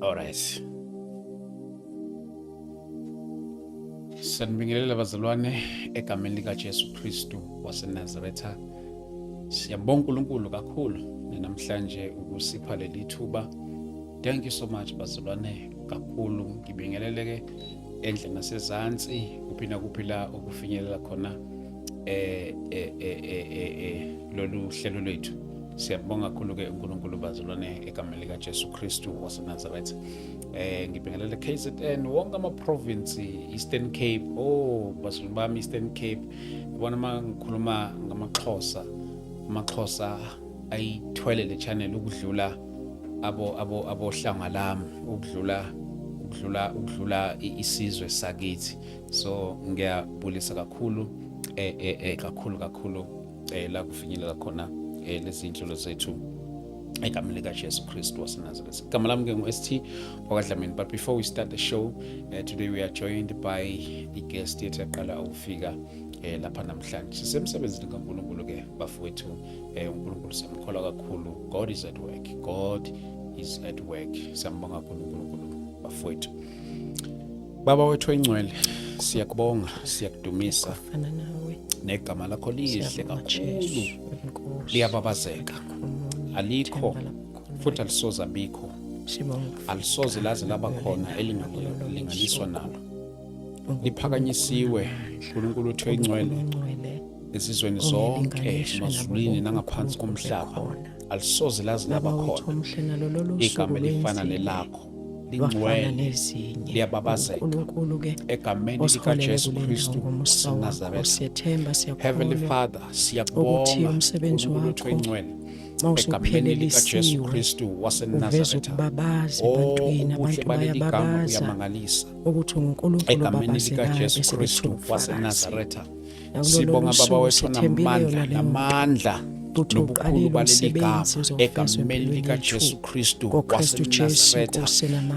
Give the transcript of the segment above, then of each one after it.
All right. Sanibingelela bazalwane egameni lika Jesu Kristu waseNazaretha. Siyabonga uNkulunkulu kakhulu namhlanje ukusipha leli thuba. Thank you so much bazalwane kakhulu. Ngibingeleleke endle nasezantsi kuphila ukufinyelela khona lolu hlelo lwethu. Siyabonga kakhulu ke uNkulunkulu bazalwane egameni lika Jesu Kristu waseNazaretha. Ngibingelele KZN wonke ama-province Eastern Cape. Bazalwane bami Eastern Cape, bona mangikhuluma ngamaXhosa, amaXhosa ayithwele le channel ukudlula abohlanga lami, ukudlula isizwe sakithi. So ngiyabulisa kakhulu kakhulu la kufinyelela khona lezi inhlelo zethu egameni lika Jesu Kristu waseNazaretha. Igama lami ngingu-ST Wakadlamini. But before we start the show, today we are joined by i-guest yethu yaqala ukufika lapha namhlanje. Sisemsebenzini kaNkulunkulu ke bafowethu. uNkulunkulu siyamkholwa kakhulu. God is at work. God is at work. Siyambonga kakhulu uNkulunkulu bafowethu. Baba wethu oyingcwele, siyakubonga, siyakudumisa. Negama lakho lihle kakhulu, liyababazeka, alikho futhi alisoze abikho, alisoze laze laba khona elinganiswa nalo. Liphakanyisiwe uNkulunkulu wethu oyingcwele ezizweni zonke, emazulwini nangaphansi komhlaba, alisoze laze laba khona igama elifana nelakho. Lingcwele, liyababazeka egameni lika Jesu Kristu waseNazaretha. Heavenly Father, siyakubonga uNkulunkulu wethu oyingcwele egameni lika Jesu Kristu waseNazaretha. Ubuhle baleli gama buyamangalisa egameni lika Jesu Kristu waseNazaretha. Sibonga Baba wethu namandla nobukhulu baleli gama egameni lika Jesu Kristu waseNazaretha.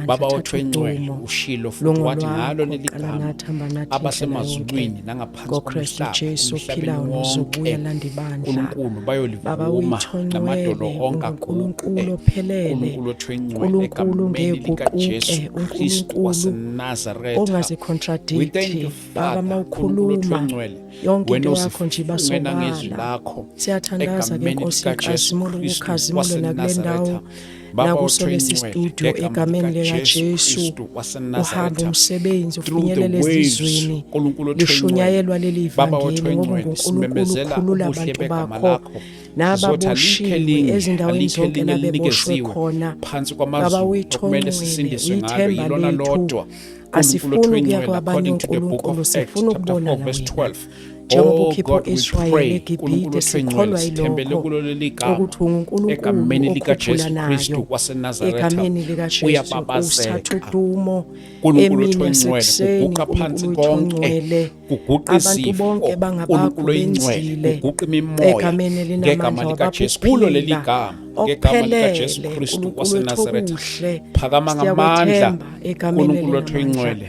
Baba wethu oyingcwele, ushilo futhi wathi ngalo leli gama abasemazulwini nangaphansi komhlaba, emhlabeni wonke uNkulunkulu bayolivuma namadolo onke uNkulunkulu wethu oyingcwele egameni lika Jesu Kristu waseNazaretha. We thank you Father, uNkulunkulu wethu oyingcwele, wena uzifuna ngezwi lakho siyathandaza ke Nkosi ukhazimule nakule ndawo nakusolesi studio egameni lika Jesu. Uhamba umsebenzi ufinyelele ezizweni, lishunyayelwa leli ivangeli ngoba uNkulunkulu ukhulula abantu bakho nababoshiwe ezindaweni zonke labeboshwe khona. Baba wethu ithemba lethu, asifuni ukuya kwabanye uNkulunkulu, sifuna ukubona wena. Njengoba ukhipha Israyeli eGibhite, sikholwa yilokho ukuthi uNkulunkulu okhuphula nayo egameni lika Jesu. Usithatha udumo emini yasekuseni, uNkulunkulu oyingcwele, abantu bonke bangabakho benzile egameni linamandla wababhubhila leli gama ngegama lika Jesu Kristu waseNazaretha. Phakama ngamandla uNkulunkulu wethu oyingcwele,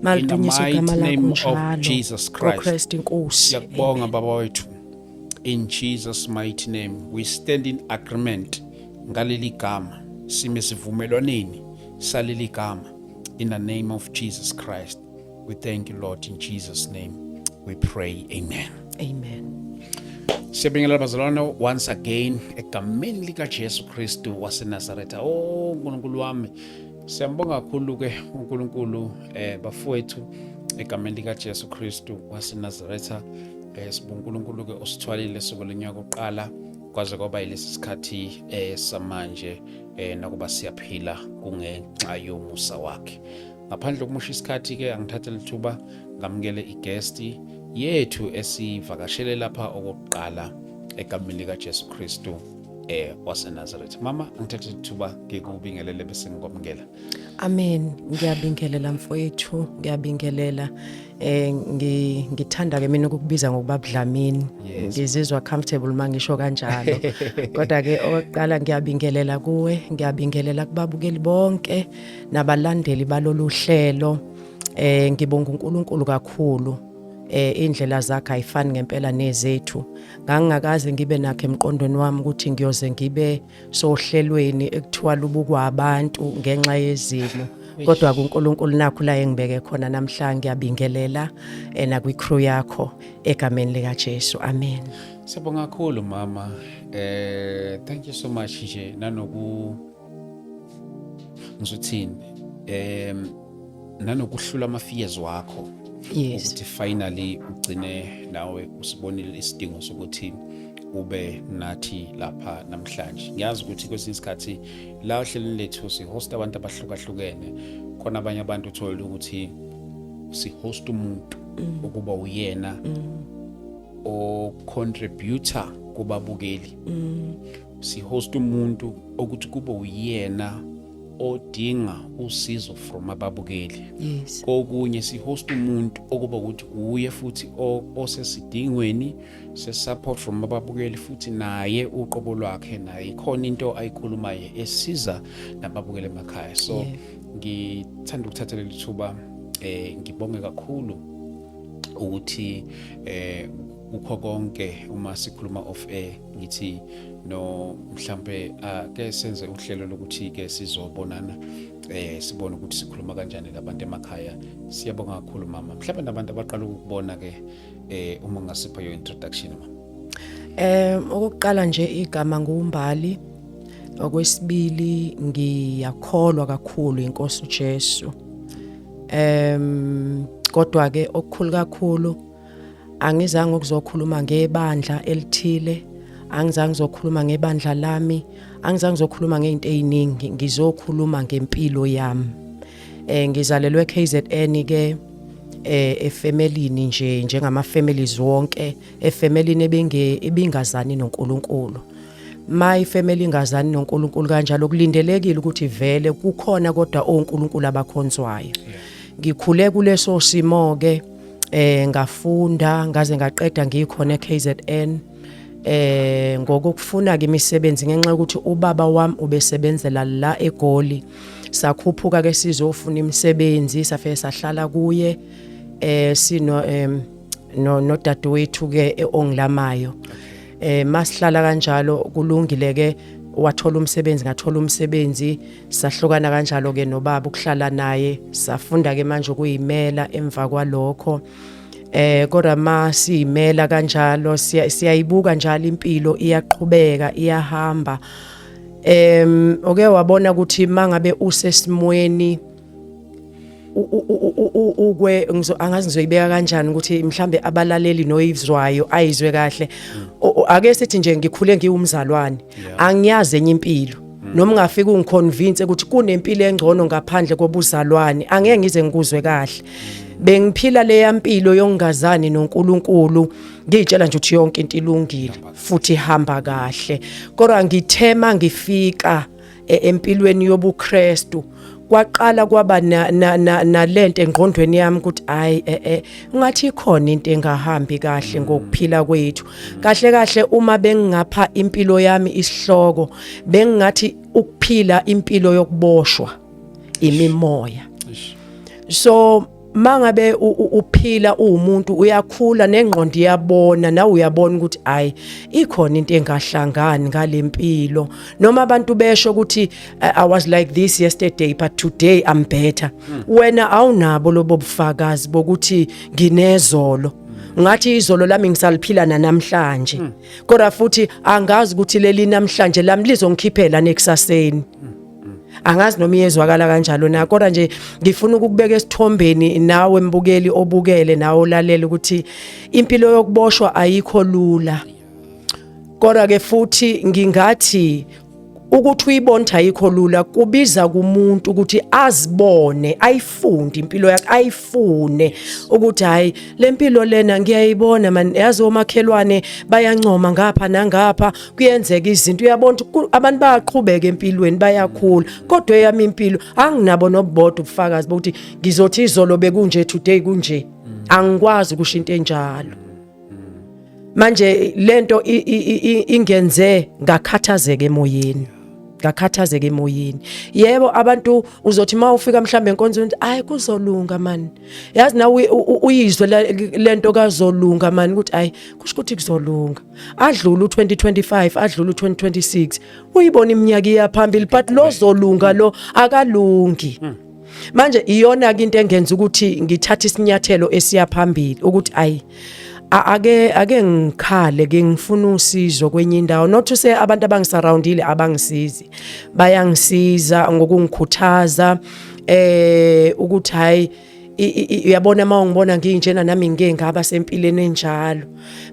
in the mighty name of Jesus Christ. Siyakubonga Baba wethu, in Jesus mighty name we stand in agreement ngaleli gama, sime sivumelwaneni saleli gama, in the name of Jesus Christ. We thank you Lord, in Jesus name we pray, amen. Amen. Siyabingelela bazalwane once again egameni lika Jesu Kristu waseNazaretha. uNkulunkulu wami, siyambonga kakhulu ke uNkulunkulu bafowethu egameni lika Jesu Kristu waseNazaretha. Sibonga uNkulunkulu ke osithwalile sokulinyaka oqala kwaze kwaba yilesi sikhathi samanje, nakuba siyaphila kungenxa yomusa wakhe. Ngaphandle kokumusha isikhathi ke angithathe lithuba ngamukele i-guest yethu esivakashele lapha okokuqala egameni lika Jesu Kristu waseNazaretha. Mama, ngithathe ithuba ngikubingelele bese ngikwamukela. Amen. Ngiyabingelela mfowethu, ngiyabingelela. Ngithanda ke mina ukukubiza ngokuba Dlamini. Ngizizwa comfortable mangisho kanjalo. Kodwa ke oqala ngiyabingelela kuwe, ngiyabingelela kubabukeli bonke nabalandeli balolu hlelo. Ngibonga uNkulunkulu kakhulu indlela zakhe ayifani ngempela nezethu. Ngangakaze ngibe nakho emqondweni wami ukuthi ngiyoze ngibe sohlelweni ekuthiwa lubukwa abantu ngenxa yezimo. Kodwa kuNkulunkulu nakho la engibeke khona namhlanje ngiyabingelela nakwi-crew yakho egameni lika Jesu. Amen. Siyabonga kakhulu mama. Thank you so much nje ngizothini nanokuhlula ama-fears wakho. Yes. Ukuthi finally ugcine nawe usibonile isidingo sokuthi ube nathi lapha namhlanje. Ngiyazi ukuthi kwesinye isikhathi la ohlelweni lethu si-host abantu abahlukahlukene. Khona abanye abantu uthola ukuthi si-host umuntu ukuba uyena o-contributor kubabukeli. Si-host umuntu ukuthi kube uyena odinga usizo from ababukeli. Yes. Kokunye si-host umuntu okuba ukuthi uye futhi osesidingweni se-support from ababukeli futhi naye uqobo lwakhe naye khona into ayikhulumayo esiza nababukeli emakhaya. So ngithanda ukuthatha leli thuba ngibonge kakhulu ukuthi ukho konke uma sikhuluma off air ngithi no mhlambe ke senze uhlelo lokuthi ke sizobonana sibone ukuthi sikhuluma kanjani labantu emakhaya. Siyabonga kakhulu mama. Mhlawumbe nabantu abaqala ukubona ke uma ngasipha your introduction mama. Okokuqala nje igama nguMbali. Okwesibili ngiyakholwa kakhulu iNkosi uJesu. Kodwa ke okukhulu kakhulu angizange ukuzokhuluma ngebandla elithile, angizange ngizokhuluma ngebandla lami, angizange ngizokhuluma ngeinto eziningi, ngizokhuluma ngempilo yami. Ngizalelwe KZN ke efamilini nje njengama families wonke, efamilini ebingazani noNkulunkulu. My family ingazani noNkulunkulu kanjalo kulindelekile ukuthi vele kukhona kodwa oNkulunkulu abakhonzwayo. Ngikhule kuleso simo ke ngafunda ngaze ngaqeda ngikhona eKZN ngokufuna ke imisebenzi ngenxa ukuthi ubaba wami ubesebenzela la eGoli. Sakhuphuka ke sizofuna imisebenzi safike sahlala kuye sino no dadewethu ke ongilamayo. Masihlala kanjalo kulungile ke wathola umsebenzi ngathola umsebenzi sahlukana kanjalo ke nobaba ukuhlala naye safunda ke manje ukuyimela emva kwalokho kodwa masimela kanjalo siyayibuka njalo impilo iyaqhubeka iyahamba oke wabona ukuthi mangabe usesimweni angazi ngizoyibeka kanjani ukuthi mhlambe abalaleli noyizwayo ayizwe kahle. Ake sithi nje ngikhule ngiwumzalwane angiyazi enye impilo noma ungafika ungiconvince ukuthi kunempilo engcono ngaphandle kobuzalwane angeke ngize ngikuzwe kahle. Bengiphila le yampilo yongazani noNkulunkulu ngitshela nje ukuthi yonke into ilungile futhi ihamba kahle. Kodwa ngithema ngifika empilweni yobuKristu kwaqala kwaba nalento engqondweni yami ukuthi hayi ngathi ikhona into engahambi kahle ngokuphila kwethu. Kahle uma bengingapha impilo yami isihloko bengingathi ukuphila impilo yokuboshwa imimoya. So mangabe uphila umuntu uyakhula nengqondo iyabona nawe uyabona ukuthi hayi ikhona into engahlangani ngalempilo noma abantu besho ukuthi I was like this yesterday but today I'm better. Wena awunabo lobo bufakazi bokuthi nginezolo ngathi izolo lami ngisaliphila namhlanje kodwa futhi angazi ukuthi leli namhlanje lami lizongikhiphela nekusaseni. Angazi noma iyezwakala kanjalo na kodwa nje ngifuna ukubeka esithombeni nawe mbukeli obukele nawe olalela ukuthi impilo yokuboshwa ayikho lula. Kodwa ke futhi ngingathi ukuthi uyibone ayikho lula kubiza kumuntu ukuthi azibone ayifunde impilo yakhe ayifune ukuthi hayi lempilo lena ngiyayibona man yazi omakhelwane bayancoma ngapha nangapha kuyenzeka izinto uyabona abantu bayaqhubeka empilweni bayakhula kodwa eyami impilo anginabo nobodwa ubufakazi bokuthi ngizothi izolo bekunje today kunje angikwazi ukushintsha enjalo. Manje lento ingenze ngakhathazeka emoyeni ngakhathazeka emoyeni. Yebo abantu uzothi mawufika mhlambe enkonzweni ayi kuzolunga man. Yazi na uyizwe lento kazolunga man ukuthi ayi kusho ukuthi kuzolunga. Adlula u2025, adlula u2026. Uyibona iminyaka iyaphambili but lo zolunga lo akalungi. Manje iyona into engenza ukuthi ngithathe isinyathelo esiyaphambili ukuthi ayi ake ngikhale ke ngifuna usizo kwenye indawo not to say abantu abangisurroundile abangisizi bayangisiza ngokungikhuthaza ukuthi hayi uyabona mawungibona nginjena nami ngeke ngaba sempilweni enjalo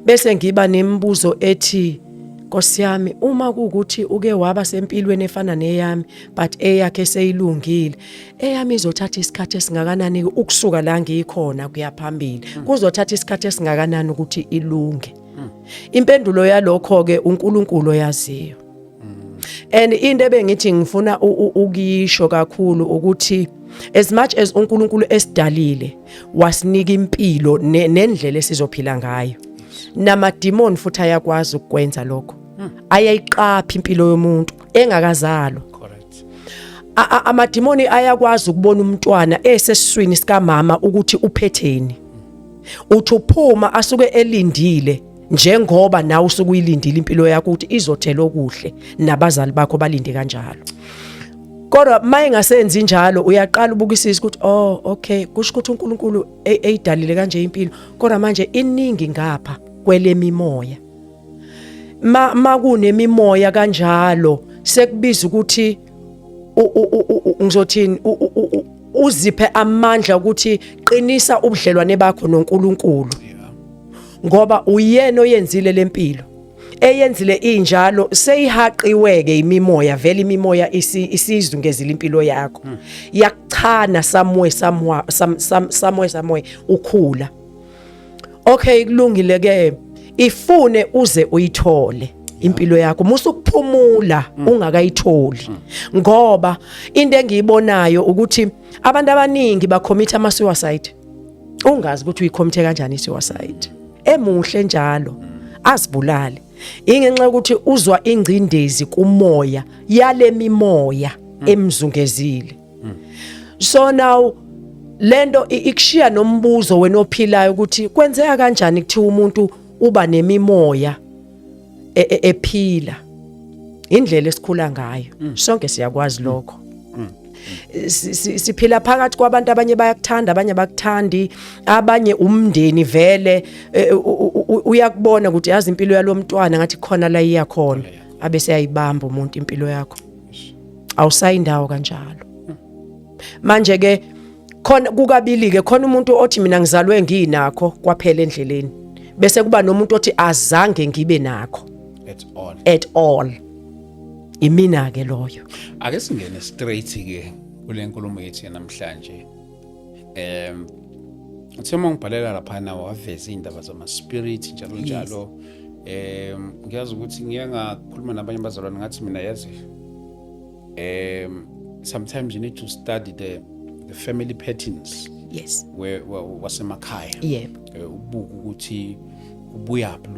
bese ngiba nemibuzo ethi Nkosi yami uma kuukuthi uke waba sempilweni efana neyami but eyakhe seyilungile eyami izothatha isikhathi esingakanani ukusuka la ngikhona kuyaphambili kuzothatha isikhathi esingakanani ukuthi ilunge impendulo yalokho ke uNkulunkulu yaziyo and into ebengithi ngifuna ukuyisho kakhulu ukuthi as much as uNkulunkulu esidalile wasinika impilo nendlela esizophila ngayo namademon futhi ayakwazi ukwenza lokho ayayiqapha impilo yomuntu engakazalwa correct amademoni ayakwazi ukubona umntwana esesiswini sika mama ukuthi uphetheni uthi uphuma asuke elindile njengoba nawe usuke uyilindile impilo yakho ukuthi izothela okuhle nabazali bakho balinde kanjalo kodwa mayingasenzi njalo uyaqala ubukisisa ukuthi oh okay kusho ukuthi uNkulunkulu eyidalile kanje impilo kodwa manje iningi ngapha kwelemimoya kunemimoya kanjalo sekubiza ukuthi ngizothini uziphe amandla ukuthi qinisa ubudlelwane bakho noNkulunkulu ngoba uyena oyenzile lempilo eyenzile injalo seyihaqiweke imimoya vele imimoya isizungezile impilo yakho yakuchana somewhere ukhula okay kulungile ke ifune uze uyithole impilo yakho musukuphumula ungakayitholi ngoba into engiyibonayo ukuthi abantu abaningi bacommit ama suicide ungazi ukuthi uyicommit kanjani suicide emuhle njalo azibulale ingenxa ukuthi uzwa ingcindezi kumoya yale mimoya emzungezile so now lento ikushiya nombuzo wena ophilayo ukuthi kwenzeka kanjani kuthi umuntu uba nemimoya ephila indlela esikhula ngayo sonke siyakwazi lokho siphila phakathi kwabantu abanye bayakuthanda abanye bakuthandi abanye umndeni vele uyakubona ukuthi yazi impilo yalomntwana ngathi khona la iyakhona abese ayibamba umuntu impilo yakho awusayindawo kanjalo manje ke khona kukabili ke khona umuntu othi mina ngizalwe nginakho kwaphela endleleni bese kuba nomuntu othi azange ngibe nakho at all imina ke loyo ake singene straight ke kule nkulumo yethu namhlanje uthema ngibhalela lapha nawo waveza indaba zama spirit njalo njalo ngiyazi ukuthi ngiyeke ngakhuluma nabanye abazalwane ngathi mina yazi sometimes you need to study the family patterns yes wasemakhaya yebo ubuka ukuthi kubuyaphi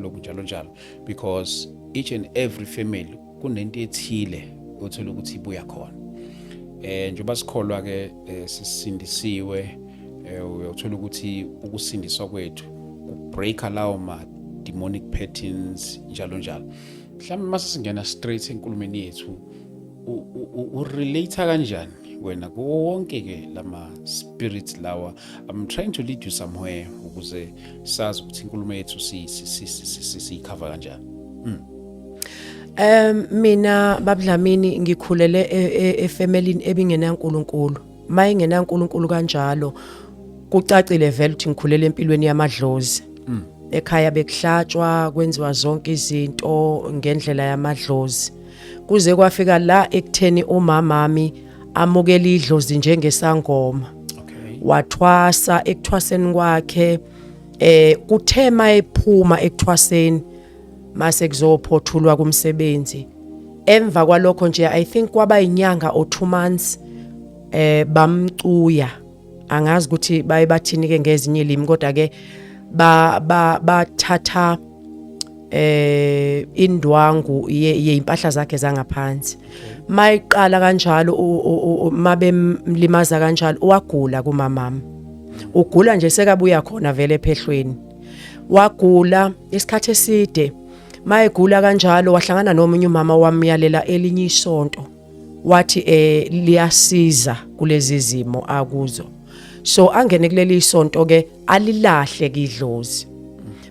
lokhu njalo njalo because each and every family kunento ethile othola ukuthi ibuya khona njengoba sikholwa ke sisindisiwe uyothola ukuthi ukusindiswa kwethu kubreaka lawo ma demonic patterns njalo njalo mhlawumbe mase singena straight enkulumeni yethu urelate kanjani wena konke ke lama spirits lawa I'm trying to lead you somewhere ukuze sazi ukuthi inkulumo yethu siyicover kanjani mina babudlamini ngikhulele efamily ebingena uNkulunkulu mayingena uNkulunkulu kanjalo kucacile vele ukuthi ngikhulele empilweni yamadlozi ekhaya bekuhlatshwa kwenziwa zonke izinto ngendlela yamadlozi kuze kwafika la ekutheni umamami amukela idlozi njengesangoma wathwasa ekuthwaseni kwakhe kuthema ephuma ekuthwaseni mase kuzophothulwa kumsebenzi emva kwalokho nje I think kwaba inyanga or 2 months bamcuya angazi ukuthi baye bathini ke ngezinye ilimi kodwa ke bathatha indwangu impahla zakhe zangaphansi mayiqala kanjalo mabemlimaza kanjalo wagula kumamama ugula nje sekabuya khona vele ephehlweni wagula isikhathi eside mayegula kanjalo wahlangana nomunye umama wamyalela elinye isonto wathi liyasiza kulezi zimo akuzo so angene kuleli isonto ke alilahle kidlozi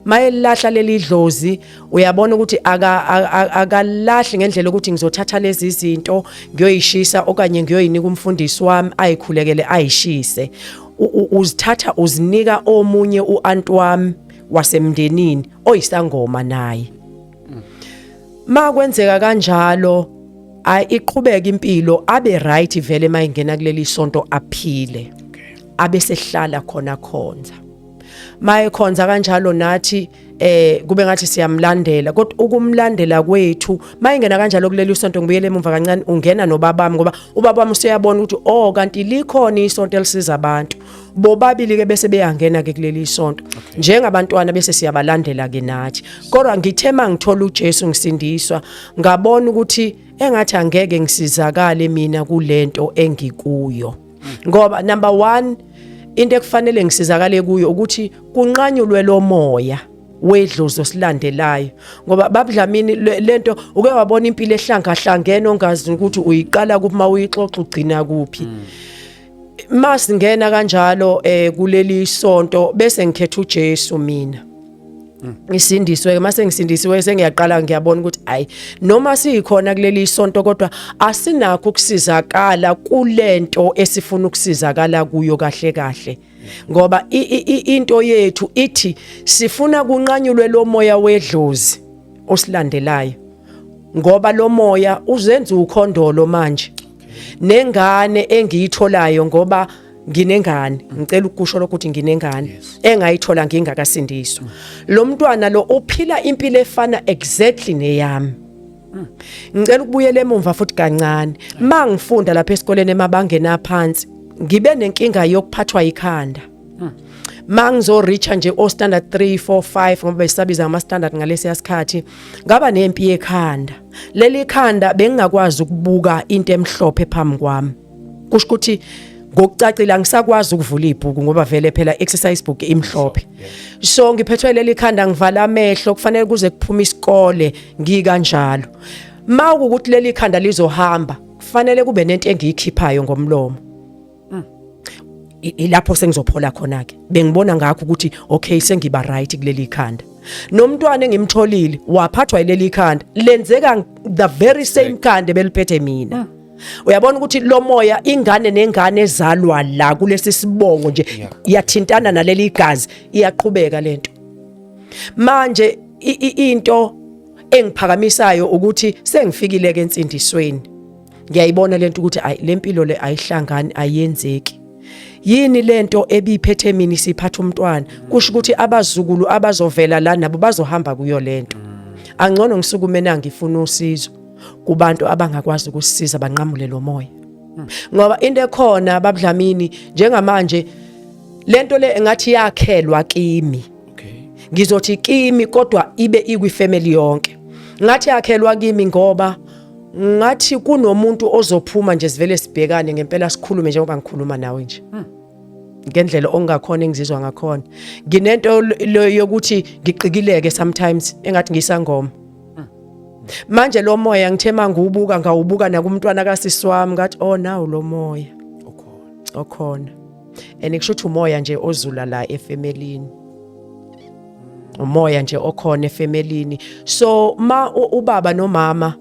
mayelahla leli dlozi uyabona ukuthi akalahle ngendlela ukuthi ngizothatha lezi izinto ngiyoyishisa okanye ngiyoyinika umfundisi wami ayikhulekele ayishise uzithatha uzinika omunye uanti wami wasemndenini oyisangoma naye makwenzeka kanjalo iqhubeka impilo abe right vele mayingena kuleli sonto aphile abe sehlala khona khonza maye khonza kanjalo nathi kube ngathi siyamlandela kodwa ukumlandela kwethu mayingena kanjalo kuleli isonto ngibuyele emumva kancane ungena nobabami ngoba ubabami useyabona ukuthi kanti likhona isonto elisiza abantu bobabili ke bese beyangena ke kuleli isonto njengabantwana bese siyabalandela ke nathi kodwa ngithema ngithola uJesu ngisindiswa ngabona ukuthi engathi angeke ngisizakale mina kulento engikuyo ngoba number 1 into ekufanele ngisizakale kuyo ukuthi kunqanyulwe lo moya wedlozi osilandelayo ngoba babudlamini lento uke wabona impilo ehlangahlangene ongazi ukuthi uyiqala kuphi mawuyixoxa ugcina kuphi masingena kanjalo kuleli sonto bese ngikhetha uJesu mina ngisindiswe mase ngisindisiwe sengiyaqala ngiyabona ukuthi hayi noma sikhona kuleli sonto kodwa asinakho ukusizakala kulento esifuna ukusizakala kuyo kahle kahle ngoba into yethu ithi sifuna kunqanyulwe lo moya wedlozi osilandelayo ngoba lo moya uzenza ukhondolo manje nengane engiyitholayo ngoba nginengane ngicela ukusho ukuthi nginengane engayithola ngingakasindiswa lo mntwana lo uphila impilo efana exactly neyami ngicela ukubuyela emumva futhi kancane mangifunda lapha esikoleni emabangeni aphansi ngibe nenkinga yokuphathwa ikhanda mangizo reach nje o standard 3 4 5 ngoba besabiza ama standard ngalesi yasikhathi ngaba nempi ekhanda leli khanda bengingakwazi ukubuka into emhlophe phambi kwami kusho ukuthi ngokucacile angisakwazi ukuvula ibhuku ngoba vele phela exercise book imhlophe so ngiphethwe leli khanda ngivala amehlo kufanele kuze kuphuma isikole ngikanjalo mawukuthi leli khanda lizohamba kufanele kube nento engiyikhiphayo ngomlomo ilapho sengizophola khona ke bengibona ngakho ukuthi okay sengiba right kuleli khanda nomntwana engimtholile waphathwa ileli khanda lenzeka the very same khanda beliphethe mina uyabona ukuthi lo moya ingane nengane ezalwa la kulesi sibongo nje iyathintana naleli igazi iyaqhubeka lento manje into engiphakamisayo ukuthi sengifikile ke ensindisweni ngiyayibona lento ukuthi lempilo le ayihlangani ayenzeki yini lento ebiphethe mina siphatha umntwana kusho ukuthi abazukulu abazovela la nabo bazohamba kuyo lento angcono ngisukumena ngifuna usizo kubantu abangakwazi ukusisiza banqamule lo moya ngoba into ekhona babudlamini njengamanje lento le engathi yakhelwa kimi ngizothi kimi kodwa ibe ikwifamily yonke ngathi yakhelwa kimi ngoba ngathi kunomuntu ozophuma nje sivele sibhekane ngempela sikhulume njengoba ngikhuluma nawe nje ngendlela ongakhona engizizwa ngakhona nginento yokuthi ngiqikileke sometimes engathi ngisangoma manje lo moya ngithema ngubuka ngawubuka nakumntwana kasisi wami ngathi nawu lo moya okhona enikusho ukuthi umoya nje ozula la efemelini umoya nje okhona efemelini so ma ubaba nomama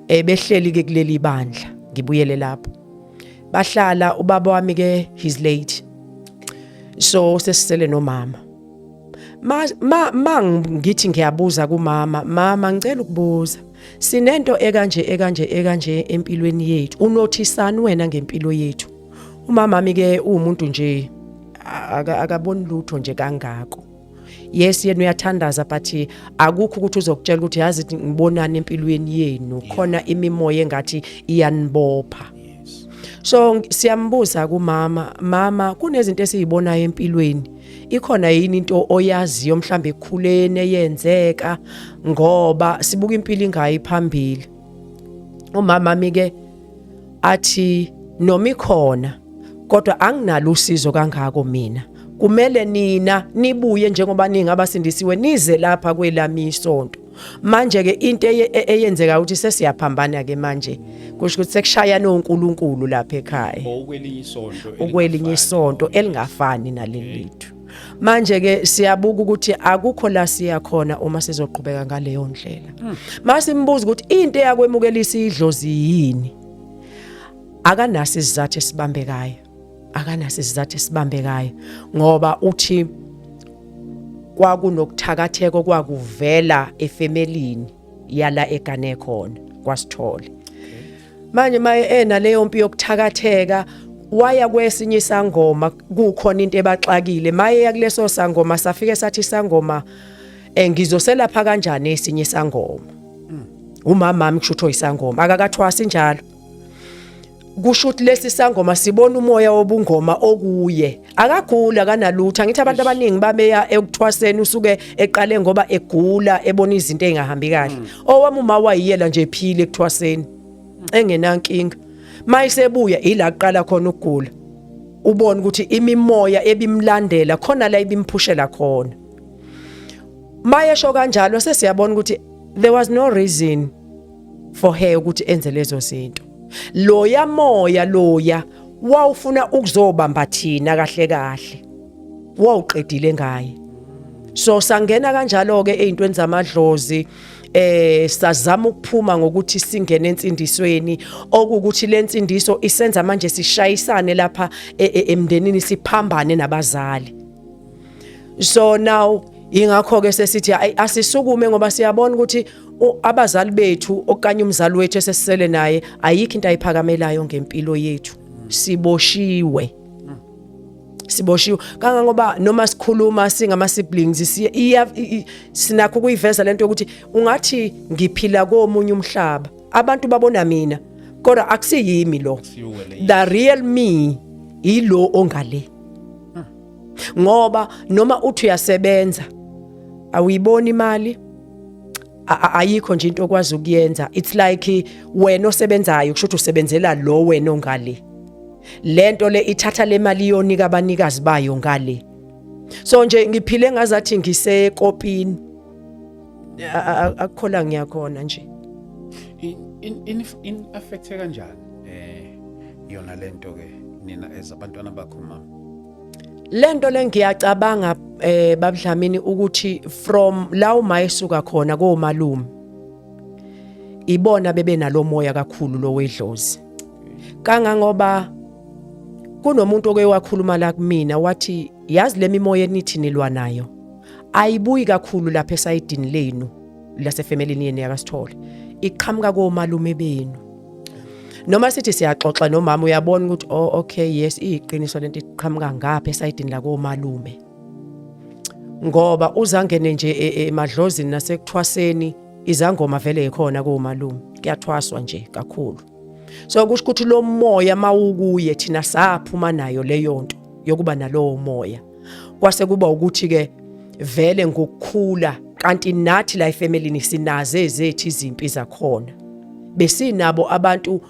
behleli ke kuleli bandla ngibuyele lapho bahlala ubaba wami ke he's late so sesisele nomama ngithi ngiyabuza kumama mama ngicela ukubuza sinento ekanje empilweni yethu unothisani wena ngempilo yethu umama mami ke umuntu nje akaboni lutho nje kangako yes yena uyathandaza but akukho ukuthi uzokutshela ukuthi yazi ngibonana empilweni yenu khona imimoya engathi iyanibopha So siyambuza mama kunezinto esizibonayo empilweni ikhona yini into oyaziyo mhlambe ekukhuleni eyenzeka ngoba sibuka impilo ingayi phambili. Umama ke athi noma ikhona kodwa anginalo usizo kangako mina. Kumele nina nibuye njengoba ningi abasindisiwe nize lapha kwelami isonto. Manje ke into eyenzeka ukuthi sesiyaphambana ke manje kusho ukuthi sekushaya noNkulunkulu lapha ekhaya. Okwelinye isonto elingafani naleli lethu. Manje ke siyabuka ukuthi akukho la siya khona uma sizoqhubeka ngaleyo ndlela. Masimbuza ukuthi into eyakwemukela isidlozi yini? Akanasi isizathu esibambekayo. Akanasi isizathu esibambekayo ngoba uthi kwakunokuthakatheka kwakuvela efemelini yala egane khona kwaSithole. Manje maye ena leyo mpi yokuthakatheka waya kwesinye isangoma kukhona into ebaxakile maye yakuleso sangoma safike sathi isangoma ngizoselapha kanjani esinye isangoma. Umama wami kusho isangoma akakathwasi njalo. Kusho ukuthi lesi sangoma sibona umoya wobungoma okuye akagula kanalutho ngithi abantu abaningi babeya ekuthwaseni usuke eqale ngoba egula ebona izinto ezingahambi kahle owami uma wayiyela nje ephile ekuthwaseni engenankinga mayisebuya ila aqala khona ukugula ubone ukuthi imimoya ebimlandela khona la ibimphushela khona mayesho kanjalo sesiyabona ukuthi there was no reason for her ukuthi enze lezo zinto. Loya moya loya wawufuna ukuzobamba thina kahle kahle wawuqedile ngaye. So sangena kanjalo ke ezintweni zamadlozi sazama ukuphuma ngokuthi singene entsindisweni okuthi lensindiso isenza manje sishayisane lapha emndenini siphambane nabazali. So now ingakho ke sesithi asisukume ngoba siyabona ukuthi abazali bethu okanye umzali wethu esesisele naye ayikho into ayiphakamelayo ngempilo yethu. Siboshiwe kangangoba noma sikhuluma singama siblings sinakho kuyiveza lento ukuthi ungathi ngiphila komunye umhlaba abantu babona mina kodwa akusiyimi lo. The real me ilo ongale. Ngoba noma uthi uyasebenza awuyiboni imali ayikho nje into okwazi ukuyenza. It's like wena osebenzayo kusho ukuthi usebenzela lo wena ongale. Lento le ithatha le mali yonika abanikazi bayo ngale. So nje ngiphile ngazathi ngisekopini akukhola ngiyakhona nje. In affect kanjani yona lento ke nina ezabantwana bakho mama? Lento le ngiyacabanga babudlamini ukuthi from la umayisuka khona komalume ibona bebe nalomoya kakhulu lo wedlozi. Kangangoba kunomuntu oke wakhuluma la kumina wathi yazi lemimoya enithi nilwa nayo ayibuyi kakhulu lapha esayidini lenu lasefemelini yenu yakaSithole iqhamuka komalume benu. Noma sithi siyaxoxa nomama uyabona ukuthi okay yes iqiniso lento iqhamuka ngapha esayidini la komalume ngoba uzangene nje emadlozini nasekuthwaseni izangoma vele ekhona komalume kuyathwaswa nje kakhulu. So kusho ukuthi lo moya mawukuye thina saphuma nayo leyo nto yokuba nalowo moya kwase kuba ukuthi ke vele ngokukhula kanti nathi la efamilini sinaze ezethu izimpi zakhona besinabo abantu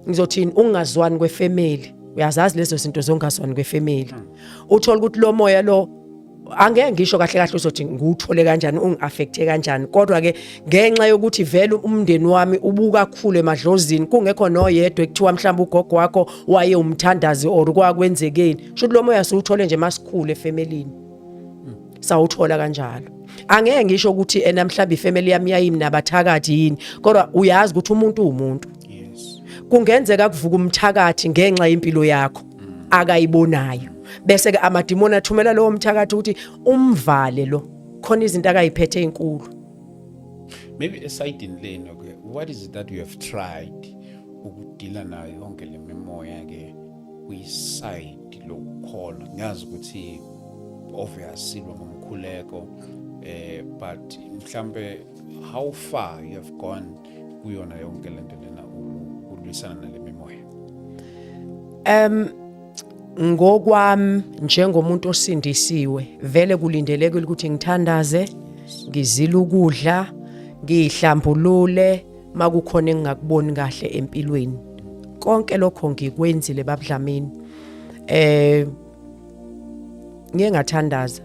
ngizothini ungazwani kwefamily. Uyazazi lezo zinto zongazwani kwefamily uthola ukuthi lo moya lo angeke ngisho kahle kahle uzothi nguthole kanjani ungiaffecte kanjani kodwa ke ngenxa yokuthi vele umndeni wami ubuka kakhulu emadlozini kungekho noyedwa ekuthiwa mhlawumbe ugogo wakho waye umthandazi or kwakwenzekeni shothi lo moya siwuthole nje masikhulu efamilini sawuthola kanjalo. Angeke ngisho ukuthi namhlanje ifamily yami yayimi nabathakathi yini kodwa uyazi ukuthi umuntu umuntu. Yes. Kungenzeka kuvuka umthakathi ngenxa yempilo yakho akayibonayo bese ke amadimoni athumela lo mthakathi ukuthi umvale lo khona izinto akayiphethe ezinkulu. Maybe aside in lane okay what is it that you have tried ukudila nayo yonke le memoya ke kwiside lokukholwa ngazi ukuthi obviously ngomkhuleko but mhlambe how far you have gone kuyona yonke lento lena ukulwisana nale memoya? Ngokwami njengomuntu osindisiwe vele kulindeleke ukuthi ngithandaze, ngizile ukudla, ngihlambulule makukhona engingakuboni kahle empilweni. Konke lokho ngikwenzile baBdlamini. Ngiye ngathandaza.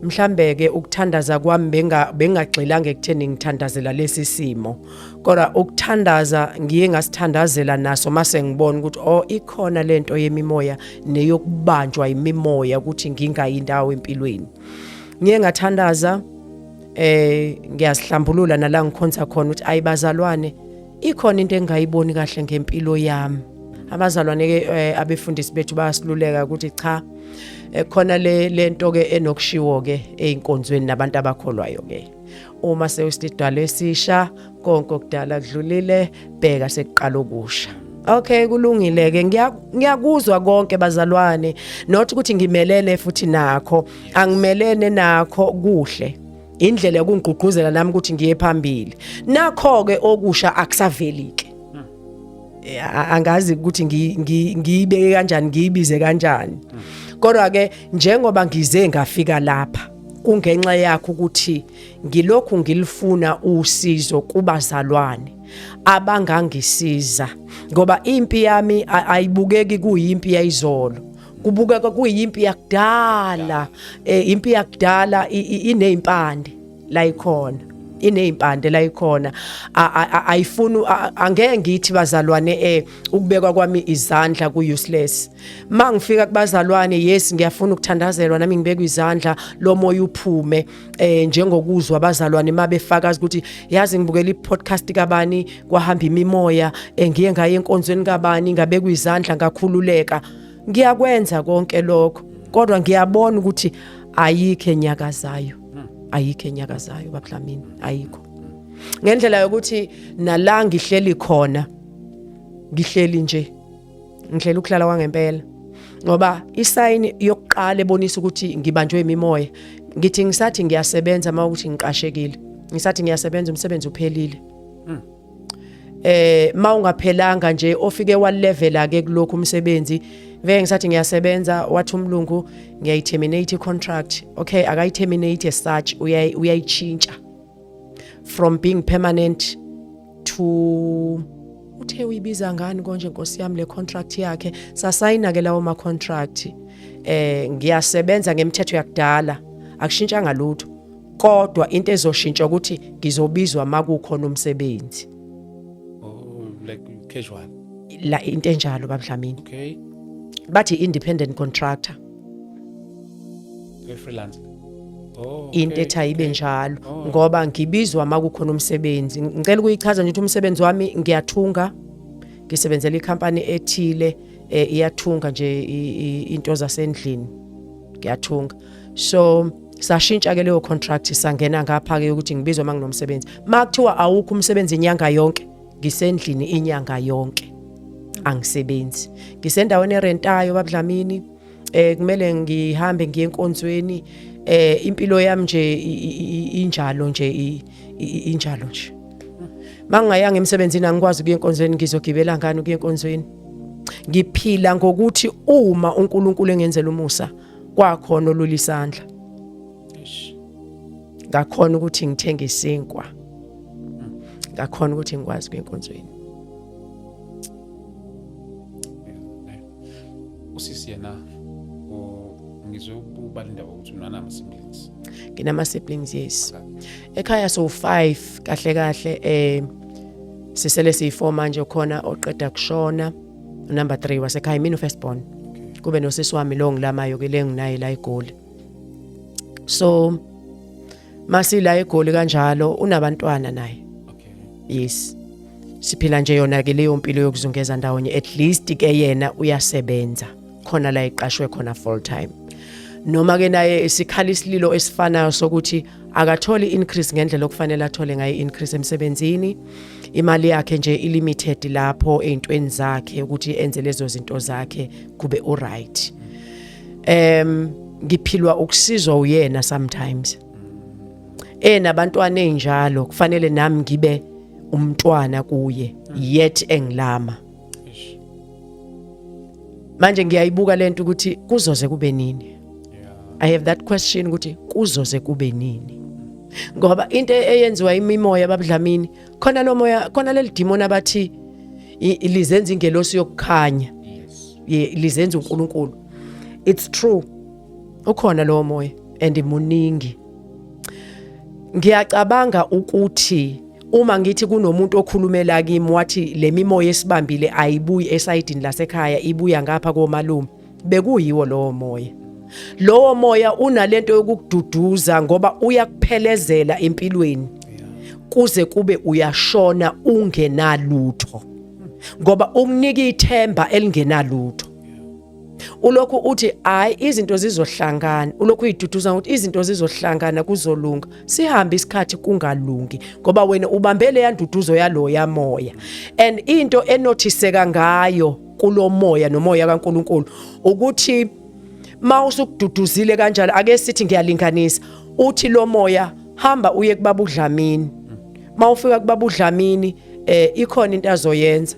Mhlambe ke ukuthandaza kwami bengagxilanga ekutheni ngithandazela lesi simo. Kodwa ukuthandaza ngiye ngasithandazela naso mase ngibona ukuthi ikhona lento yemimoya neyokubanjwa imimoya ukuthi ngingayindawo empilweni. Ngiye ngathandaza ngiyasihlambulula nala ngikhonza khona ukuthi ayibazalwane ikhona into engayiboni kahle ngempilo yami. Abazalwane ke abefundisi bethu bayasiluleka ukuthi cha khona lento ke enokushiwo ke einkonzweni nabantu abakholwayo ke. Uma sewusidalwa esisha konke okudala kudlulile bheka sekuqala okusha. Okay kulungile ke ngiyakuzwa konke bazalwane not ukuthi ngimelene futhi nakho angimelene nakho kuhle. Indlela yokungqugquzela nami ukuthi ngiye phambili. Nakho ke okusha akusavelike. Angazi ukuthi ngiyibeke kanjani ngiyibize kanjani. Kodwa ke njengoba ngize ngafika lapha kungenxa yakho ukuthi ngilokhu ngilifuna usizo kubazalwane abangangisiza ngoba impi yami ayibukeki kuyimpi yayizolo. Kubukeka kuyimpi yakudala. Impi yakudala inezimpande la ikhona. Inezimpande la ikhona. Ayifuni angeke ngithi bazalwane ukubekwa kwami izandla ku useless. Mangifika kubazalwane yes ngiyafuna ukuthandazelwa nami ngibekwe izandla lo moya uphume njengokuzwa abazalwane mabefakaza ukuthi yazi ngibukela i-podcast kabani kwahamba imimoya ngiye ngaye enkonzweni kabani ngabekwe izandla ngakhululeka. Ngiyakwenza konke lokho kodwa ngiyabona ukuthi ayikho enyakazayo. Ayikho enyakazayo baBdlamini ayikho. Ngendlela yokuthi nala ngihleli khona ngihleli nje ngihleli ukuhlala kwangempela ngoba isayini yokuqala ebonisa ukuthi ngibanjwe imimoya ngithi ngisathi ngiyasebenza mawukuthi ngiqashekile ngisathi ngiyasebenza umsebenzi uphelile. Mawungaphelanga nje ofike wa level ake kulokho umsebenzi vele ngisathi ngiyasebenza wathi umlungu ngiyayiterminate contract. Okay akayiterminate as such uyayichintsha from being permanent to uthe uyibiza ngani konje Nkosi yami le contract yakhe sasayina ke lawo ma contract. Ngiyasebenza ngemithetho yakudala akushintsha ngalutho kodwa into ezoshintsha ukuthi ngizobizwa makukhona umsebenzi. Like casual. La into enjalo baBdlamini. Okay. Bathi independent contractor. Freelance. Into ethayibe njalo ngoba ngibizwa makukhona umsebenzi. Ngicela ukuyichaza nje ukuthi umsebenzi wami ngiyathunga. Ngisebenzela icompany ethile iyathunga nje into zasendlini. Ngiyathunga. So sashintsha ke leyo contract sangena ngapha ke ukuthi ngibizwa manginomsebenzi. Makuthiwa awukho umsebenzi inyanga yonke ngisendlini inyanga yonke. Angisebenzi. Ngisendaweni erentayo baBdlamini kumele ngihambe ngiye enkonzweni impilo yami nje injalo nje injalo nje. Mangayanga emsebenzini angikwazi ukuya enkonzweni ngizogibela ngani ukuya enkonzweni. Ngiphila ngokuthi uma uNkulunkulu engenzela umusa kwakhona olulisandla. Ngakhona ukuthi ngithenge isinkwa. Ngakhona ukuthi ngikwazi ukuya enkonzweni. Usisi yena ngizobubalinda ukuthi unana siblings. Nginama siblings yes. Ekhaya so 5 kahle kahle sisele siyi4 manje khona oqeda kushona number 3 wasekhaya mina firstborn. Kube nosisi wami lo ngilamayo ke lenginaye la eGoli. So masila eGoli kanjalo unabantwana naye. Okay. Yes. Siphila nje yona ke leyo mpilo yokuzungeza ndawonye at least ke yena uyasebenza. Khona la iqashwe khona full time. Noma ke naye isikhala isililo esifanayo sokuthi akatholi increase ngendlela okufanele athole ngayo increase emsebenzini. Imali yakhe nje ilimited lapho ezintweni zakhe ukuthi enze lezo zinto zakhe kube alright. Ngiphilwa ukusizwa uyena sometimes. Nabantwana enjalo kufanele nami ngibe umntwana kuye yet engilama. manje ngiyayibuka lento ukuthi kuzoze kube nini. I have that question ukuthi kuzoze kube nini. Ngoba into eyenziwa imimoya babudlamini khona lo moya khona leli demon abathi lizenza ingelosi yokukhanya. Lizenza uNkulunkulu. It's true. Ukhona lo moya and muningi. Ngiyacabanga ukuthi uma ngithi kunomuntu okhulumela kimi wathi le mimoya esibambile ayibuyi esayidini lasekhaya ibuya ngapha komalume bekuyiwo lo moya. Lo moya unalento yokukududuza ngoba uyakuphelezela empilweni kuze kube uyashona ungenalutho ngoba ukunika ithemba elingenalutho. Ulokhu uthi hayi izinto zizohlangana, ulokhu uyiduduza ukuthi izinto zizohlangana kuzolunga. Sihambe isikhathi kungalungi ngoba wena ubambele yanduduzo yalo yamoya. And into enothiseka ngayo kulo moya nomoya kaNkulunkulu ukuthi mawusukududuzile kanjalo ake sithi ngiyalinganisa uthi lo moya hamba uye kubaba uDlamini. Mawufika kubaba uDlamini ikhona into azoyenza.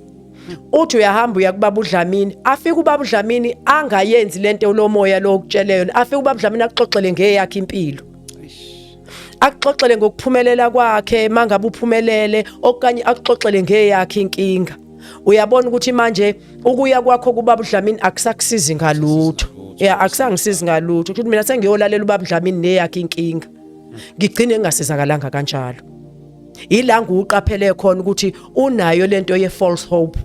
Uthi uyahamba uya kubaba uDlamini afike ubaba uDlamini angayenzi lento lo moya lo ukutsheleyo afike ubaba uDlamini akuxoxele ngeyakhe impilo. Akuxoxele ngokuphumelela kwakhe mangabe uphumelele okanye akuxoxele ngeyakhe inkinga. Uyabona ukuthi manje ukuya kwakho kubaba uDlamini akusakusizi ngalutho. Akusangisizi ngalutho ukuthi mina sengiyolalela ubaba uDlamini neyakhe inkinga. Ngigcine ngingasizakala kanjalo. Ilanga uqaphele khona ukuthi unayo lento ye false hope.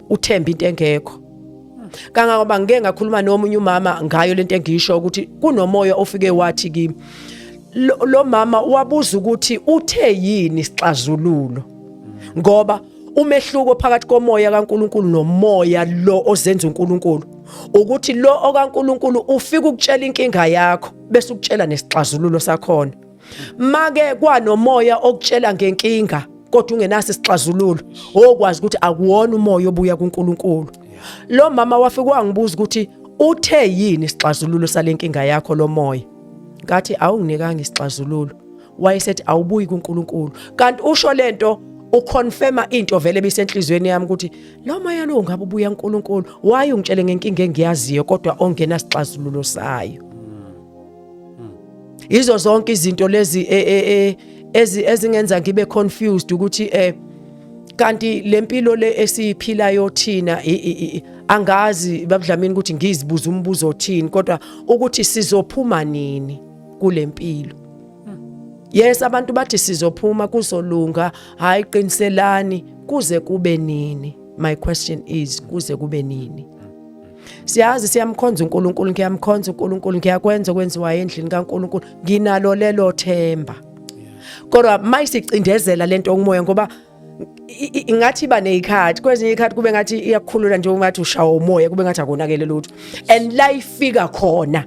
Uthemba into engekho. Kangangoba ngeke ngakhuluma nomunye umama ngayo lento engisho ukuthi kunomoya ofike wathi kimi. Lo mama wabuza ukuthi uthe yini isixazululo. Ngoba umehluko phakathi komoya kaNkulunkulu nomoya lo ozenza uNkulunkulu ukuthi lo okaNkulunkulu ufika ukutshela inkinga yakho bese ukutshela nesixazululo sakhona. Make kwanomoya okutshela ngenkinga kodwa ungenaso isixazululo okwazi ukuthi akuwona umoya obuya kuNkulunkulu. Lo mama wafika wangibuza ukuthi uthe yini isixazululo salenkinga yakho lo moya. Ngathi awunginikanga isixazululo. Wayesethi awubuyi kuNkulunkulu. Kanti usho lento uconfirma into vele bisenhlizweni yami ukuthi lo moya lo ngabe ubuya kuNkulunkulu. Waye ungitshele ngenkinga engiyaziyo kodwa ongena isixazululo sayo. Izo zonke izinto lezi ezingenza ngibe confused ukuthi kanti lempilo le esiphilayo thina angazi babudlamini ukuthi ngizibuza umbuzo othini kodwa ukuthi sizophuma nini kulempilo. Yes abantu bathi sizophuma kuzolunga hayi qiniselani kuze kube nini. My question is kuze kube nini. Siyazi siyamkhonza uNkulunkulu ngiyamkhonza uNkulunkulu ngiyakwenza okwenziwa endlini kaNkulunkulu nginalo lelo themba. Kodwa mayisicindezela lento okumoya ngoba ingathi ba nezikhathi kwezinye izikhathi kube ngathi iyakhulula nje ungathi ushawa umoya kube ngathi akonakele lutho and life fika khona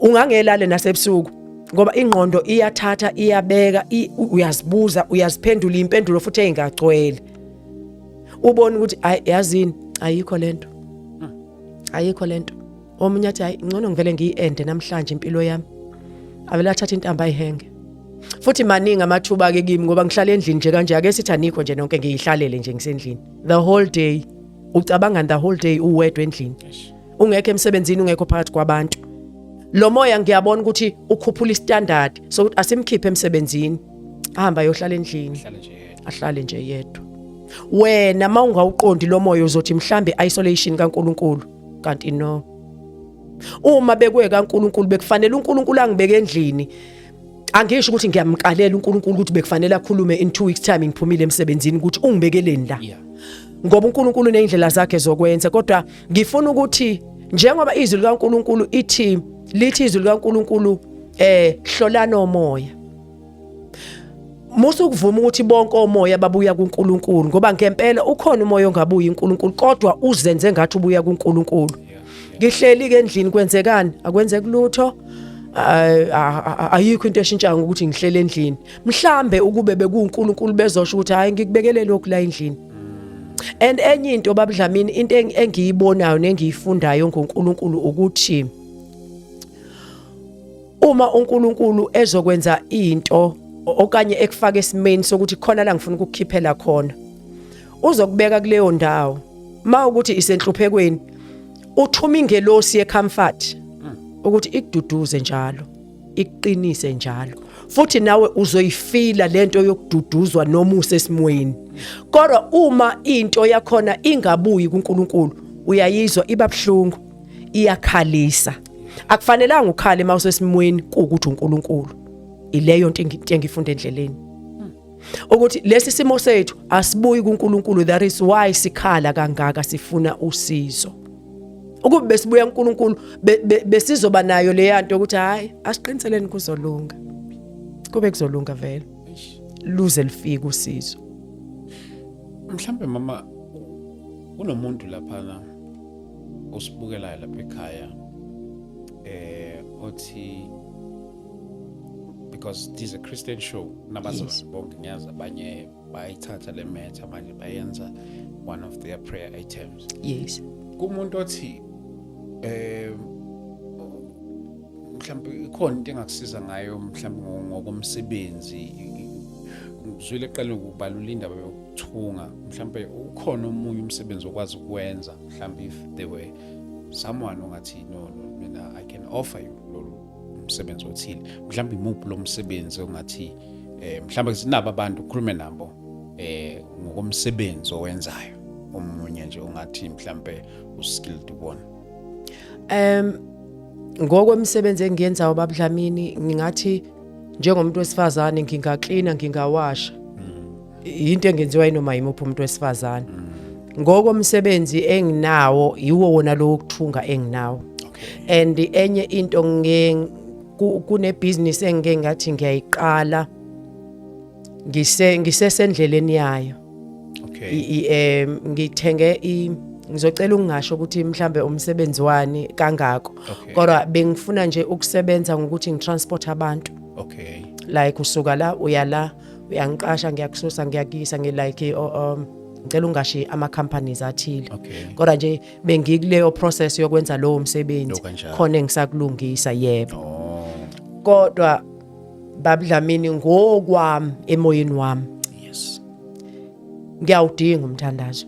ungangelale nasebusuku ngoba ingqondo iyathatha iyabeka uyazibuza uyaziphendula impendulo futhi engagcwele ubone ukuthi yazini ayikho lento. Ayikho lento. Omunye athi hayi ngcono ngivele ngiyiende namhlanje impilo yami. Avela thatha intamba ayihenge. Futhi maningi amathuba ke kimi ngoba ngihlala endlini nje kanje ake sithi anikho nje nonke ngiyihlalele nje ngisendlini. The whole day. Ucabanga the whole day uwedwa endlini. Ungekho emsebenzini ungekho phakathi kwabantu. Lo moya ngiyabona ukuthi ukhuphula istandard so ukuthi asimkhiphe emsebenzini. Ahamba yohlala endlini. Ahlale nje yedwa. Wena mawungawuqondi lo moya uzothi mhlambe isolation kaNkulunkulu. Kanti no. Uma bekwe kaNkulunkulu bekufanele uNkulunkulu angibeke endlini. Angisho ukuthi ngiyamkalela uNkulunkulu ukuthi bekufanele akhulume in 2 weeks time ngiphumile emsebenzini ukuthi ungibekeleni la. Ngoba uNkulunkulu neindlela zakhe zokwenza kodwa ngifuna ukuthi njengoba izwi likaNkulunkulu lithi izwi likaNkulunkulu hlolana umoya. Musu kuvuma ukuthi bonke omoya babuya kuNkulunkulu ngoba ngempela ukhona umoya ongabuyi uNkulunkulu kodwa uzenze ngathi ubuya kuNkulunkulu. Ngihleli ke endlini kwenzekani akwenzeki lutho ayikho into eshintsha ngokuthi ngihlele endlini. Mhlambe ukube bekuNkulunkulu bezosho ukuthi hayi ngikubekele lokhu la endlini. And enye into babudlamini into engiyibonayo nengiyifundayo ngoNkulunkulu ukuthi uma uNkulunkulu ezokwenza into okanye ekufaka esimeni sokuthi khona la ngifuna ukukhiphela khona uzokubeka kuleyo ndawo mawukuthi isenhluphekweni uthuma ingelosi yecomfort ukuthi ikududuze njalo iqinise njalo futhi nawe uzoyifila lento yokududuzwa noma usesimweni kodwa uma into yakhona ingabuyi kuNkulunkulu uyayizwa ibabhlungu iyakhalisa akufanelanga ukhale mawusesimweni ukuthi uNkulunkulu ileyo into engifunde endleleni ukuthi lesi simo sethu asibuyi kuNkulunkulu that is why sikhala kangaka sifuna usizo ukube besibuya kuNkulunkulu besizoba nayo le yanto ukuthi hayi asiqiniseleni kuzolunga kube kuzolunga vele luze lifike usizo mhlambe mama unomuntu lapha usibukelayo lapha ekhaya othi because this is a Christian show nabazali bonke ngiyazi abanye bayithatha le matter manje bayenza one of their prayer items yes kumuntu othi mhlambe ikhona into engakusiza ngayo mhlambe ngokomsebenzi ngizwile eqala ukubalula indaba yokuthunga mhlambe ukhona omunye umsebenzi okwazi ukwenza mhlambe if there were someone ongathi no mina I can offer you lo umsebenzi othile mhlambe imuphi lo msebenzi ongathi mhlambe sinabo abantu ukukhuluma nabo ngokomsebenzi owenzayo omunye nje ungathi mhlambe uskilled ubona ngokwemisebenzi engiyenzayo babudlamini ngingathi njengomuntu wesifazane ngingaklina ngingawasha into engenziwa yinoma yimuphi umuntu wesifazane ngokomsebenzi enginawo yiwo wona lo wokuthunga enginawo and enye into kune business engike ngathi ngiyayiqala ngisesendleleni yayo ngithenge ngizocela ungasho ukuthi mhlambe umsebenzi wani kangako kodwa bengifuna nje ukusebenza ngokuthi ngitransport abantu like usuka la uyala uyangiqasha ngiyakususa ngiyakisa ngilike ngicela ungashi ama companies athile kodwa nje bengikuleyo process yokwenza lowo msebenzi khona engisakulungisa yebo kodwa babudlamini ngokwami emoyeni wami yes ngiyawudinga umthandazo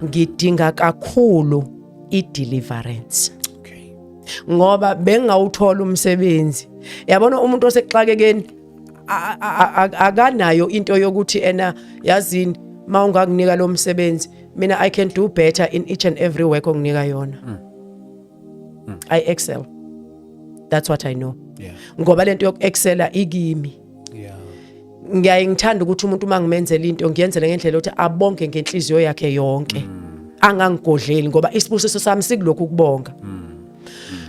ngidinga kakhulu i-deliverance ngoba bengawuthola umsebenzi yabona umuntu osexakekeni akanayo into yokuthi ena yazini mawungakunika lo msebenzi mina I can do better in each and every work onginika yona I excel that's what I know ngoba lento yokuexcela ikimi ngiyaye ngithanda ukuthi umuntu mangimenzela into ngiyenzele ngendlela ukuthi abonke ngenhliziyo yakhe yonke angangigodleli ngoba isibusiso sami sikulokhu kubonga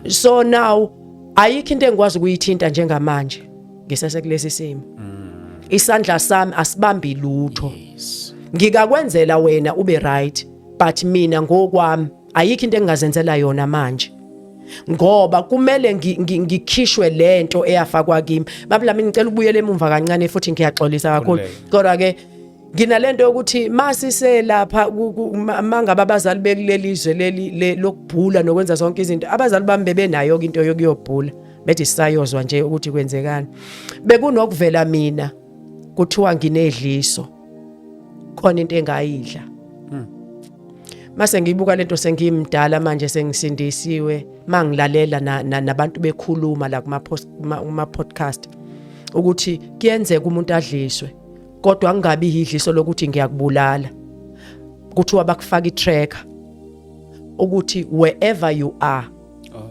so now ayikho into engikwazi ukuyithinta njengamanje ngisesekulesi simo isandla sami asibambi lutho ngikakwenzela wena ube right but mina ngokwami ayikho into engingazenzela yona manje ngoba kumele ngikhishwe lento eyafakwa kimi babulami ngicela ukubuyela emumva kancane futhi ngiyaxolisa kakhulu kodwa ke nginalento ukuthi masise lapha mangaba abazali bekulelizwe leli lokubhula nokwenza zonke izinto abazali bami bebenayo into yokuyobhula bethi sayozwa nje ukuthi kwenzekani bekunokuvela mina kuthiwa nginedliso khona into engayidla mase ngibuka lento sengimdala manje sengisindisiwe mangilalela nabantu bekhuluma la kuma podcast ukuthi kuyenzeka umuntu adliswe kodwa angabi idliso lokuthi ngiyakubulala kuthiwa bakufaka itracker ukuthi wherever you are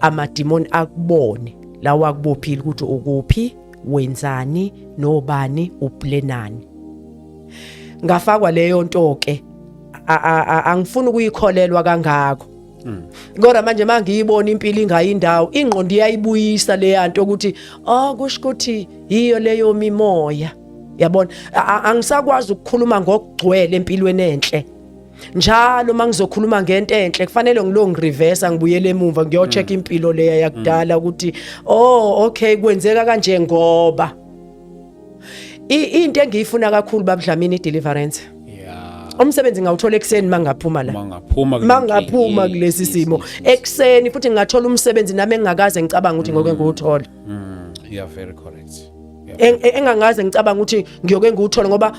amademon akubone la wakubophile ukuthi ukuphi wenzani nobani uplanani ngafakwa leyo nto ke angifuni ukuyikholelwa kangako kodwa manje mangiyibona impilo ingayindawo ingqondo iyayibuyisa le yanto ukuthi kusho ukuthi iyo leyo mimoya yabona angisakwazi ukukhuluma ngokugcwele empilweni enhle njalo mangizokhuluma ngento enhle kufanele ngilongireverse ngibuyele emuva ngiyocheck impilo leya yakudala ukuthi okay kwenzeka kanje ngoba into engiyifuna kakhulu babudlamini i-deliverance umsebenzi ngawuthola ekseni mangaphuma la mangaphuma kulesi simo ekseni futhi ngathola umsebenzi nami engakaze ngicabanga ukuthi ngoke ngiwuthola you are very correct engangaze ngicabanga ukuthi ngiyoke ngiwuthola ngoba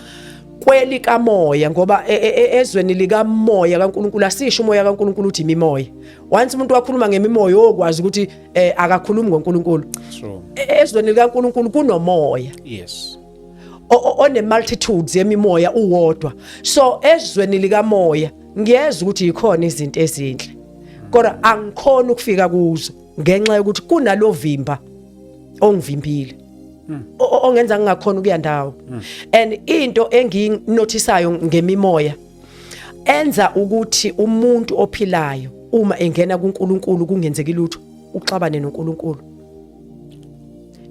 kwelika moya ngoba ezweni lika moya kaNkuluNkulu asisho umoya kaNkuluNkulu uthi imimoya. Once umuntu wakhuluma ngemimoya okwazi ukuthi akakhulumi ngoNkuluNkulu. True. Ezweni lika kaNkuluNkulu kunomoya. Yes. One multitudes yemimoya uwodwa. So ezweni lika moya ngiyeza ukuthi ikhona izinto ezinhle. Kodwa angikhona ukufika kuzo ngenxa yokuthi kunalovimba ongivimbile. Ongenza ngingakhona ukuya ndawo. And into enginotisayo ngemimoya enza ukuthi umuntu ophilayo uma engena kuNkulunkulu kungenzeki lutho uxabane noNkulunkulu.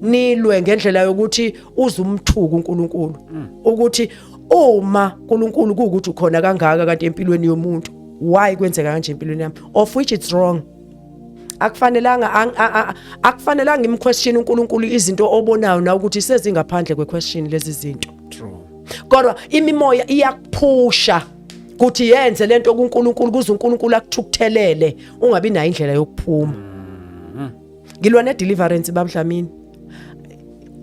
Nilwe ngendlela yokuthi uzumthuka uNkulunkulu ukuthi uma uNkulunkulu kuukuthi ukhona kangaka kanti empilweni yomuntu why kwenzeka kanje empilweni yami, of which it's wrong. Akufanelanga imquestion uNkulunkulu izinto obonayo na ukuthi sezingaphandle kwequestion lezi zinto. True. Kodwa imimoya iyakuphusha ukuthi yenze lento kuNkulunkulu kuze uNkulunkulu akuthukuthelele ungabi nayo indlela yokuphuma. Ngilwa ne deliverance babudlamini.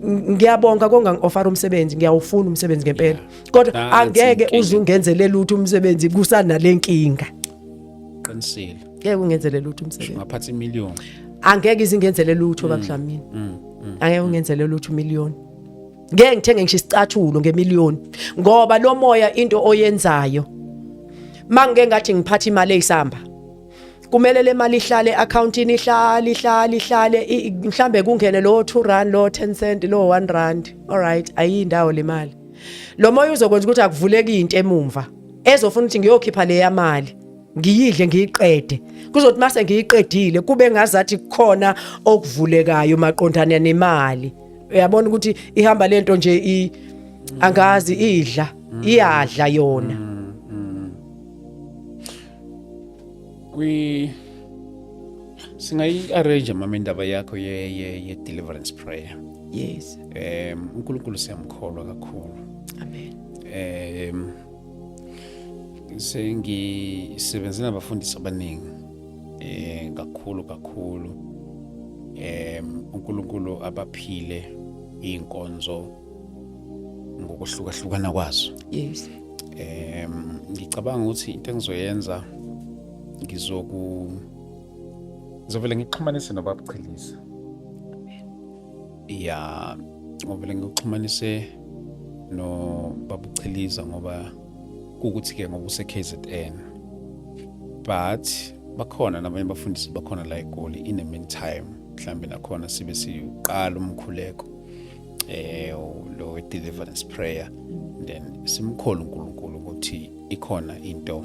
Ngiyabonga konga ngi-offer umsebenzi, ngiyawufuna umsebenzi ngempela. Kodwa angeke uzungenzele lutho umsebenzi kusana lenkinga. Qinisile. Ngeke ungenzele lutho umsebenzi. Ngaphatha imillion. Angeke izingenzele lutho babudlamini. Angeke ungenzele lutho million. Ngeke ngithenge ngisho isicathulo ngemillion ngoba lo moya into oyenzayo. Mangeke ngathi ngiphatha imali eyisamba. Kumele le mali ihlale accountini ihlale mhlambe kungene lo 2 rand lo 10 cent lo 1 rand. Alright, ayindawo le mali. Lo moya uzokwenza ukuthi akuvuleke into emumva ezofuna ukuthi ngiyokhipha le yamali. Ngiyidle ngiyiqede. Kuzothi mase ngiyiqedile kube ngazathi kukhona okuvulekayo maqondana nemali. Uyabona ukuthi ihamba lento nje angazi idla, iyadla yona. Singayi arrange mama indaba yakho ye deliverance prayer. Yes. uNkulunkulu siyamkholwa kakhulu. Amen. Sengisebenza nabafundisi abaningi kakhulu uNkulunkulu abaphile inkonzo ngokuhlukahlukana kwazo. Yes. Ngicabanga ukuthi into engizoyenza ngizovela ngixhumanise nobabuchelisa. Ya, ngovela ngixhumanise nobabuchelisa ngoba ukuthi ke ngoba use KZN. But bakhona nabanye bafundisi bakhona la eGoli in the meantime mhlambe nakhona sibe siqala umkhuleko lo deliverance prayer then simkhole uNkulunkulu ukuthi ikhona into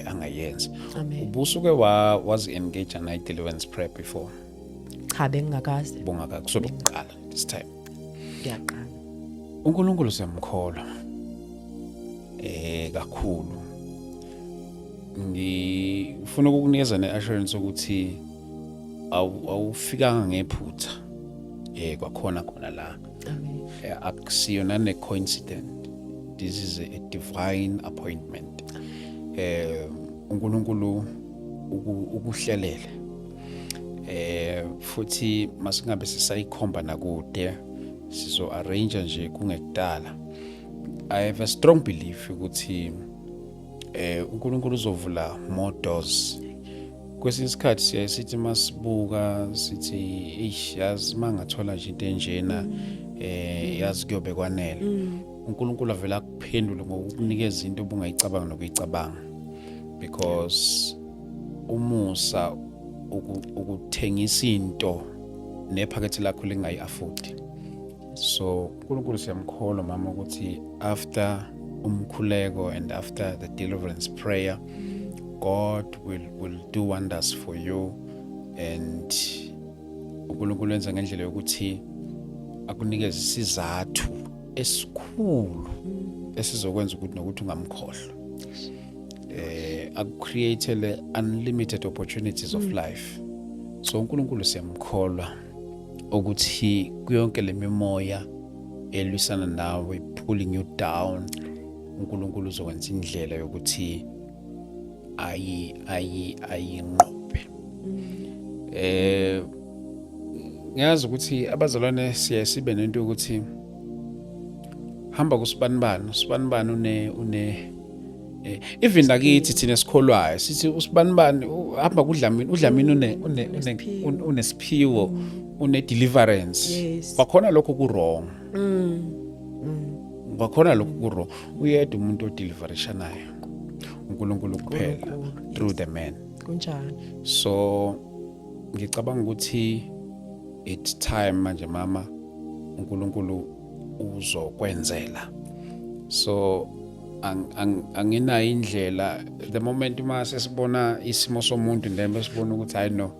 angayenza. Amen. Ubusuke wazi engage na deliverance prayer before? Cha bengingakazi. Bongaka kusokuqala this time. Ngiyaqala. uNkulunkulu siyamkholwa kakhulu. Ngifuna ukukunikeza neassurance ukuthi awufikanga ngephutha kwakhona la. Amen. Akusiyona ne coincidence. This is a divine appointment. uNkulunkulu ukuhlelele futhi masingabe sisayikhomba nakude sizo arrange nje kungekudala. I have a strong belief ukuthi uNkulunkulu uzovula more doors. Kwesinye isikhathi siyasithi masibuka sithi yazi mangathola nje into enjena yazi kuyobe kwanele. uNkulunkulu avela akuphendule ngokukunikeza into obungayicabanga nokuyicabanga because umusa ukuthengisa into nephakethe lakho lingayi afford. So uNkulunkulu siyamkholwa mama ukuthi after umkhuleko and after the deliverance prayer God will do wonders for you and uNkulunkulu wenza ngendlela yokuthi akunikeze isizathu esikhulu esizokwenza ukuthi nokuthi ungamkhohlwa. Akucreate unlimited opportunities of life. So uNkulunkulu siyamkholwa ukuthi kuyonke lemimoya elwisana nawe pulling you down uNkulunkulu uzokwenza indlela yokuthi ayinqobe. Ngiyazi ukuthi abazalwane sibe nento ukuthi hamba usibanibani even lakithi thina sikholwayo sithi usibanibani hamba kudlamini unesiphiwo une-deliverance. Yes. Kwakhona lokho ku-wrong. Kwakhona lokho ku-wrong. Uyedwa umuntu odeliverishanayo uNkulunkulu kuphela through the man. Kunjani? So ngicabanga ukuthi it's time manje mama uNkulunkulu uzokwenzela. So anginayo indlela the moment uma sesibona isimo somuntu then besibona ukuthi hayi no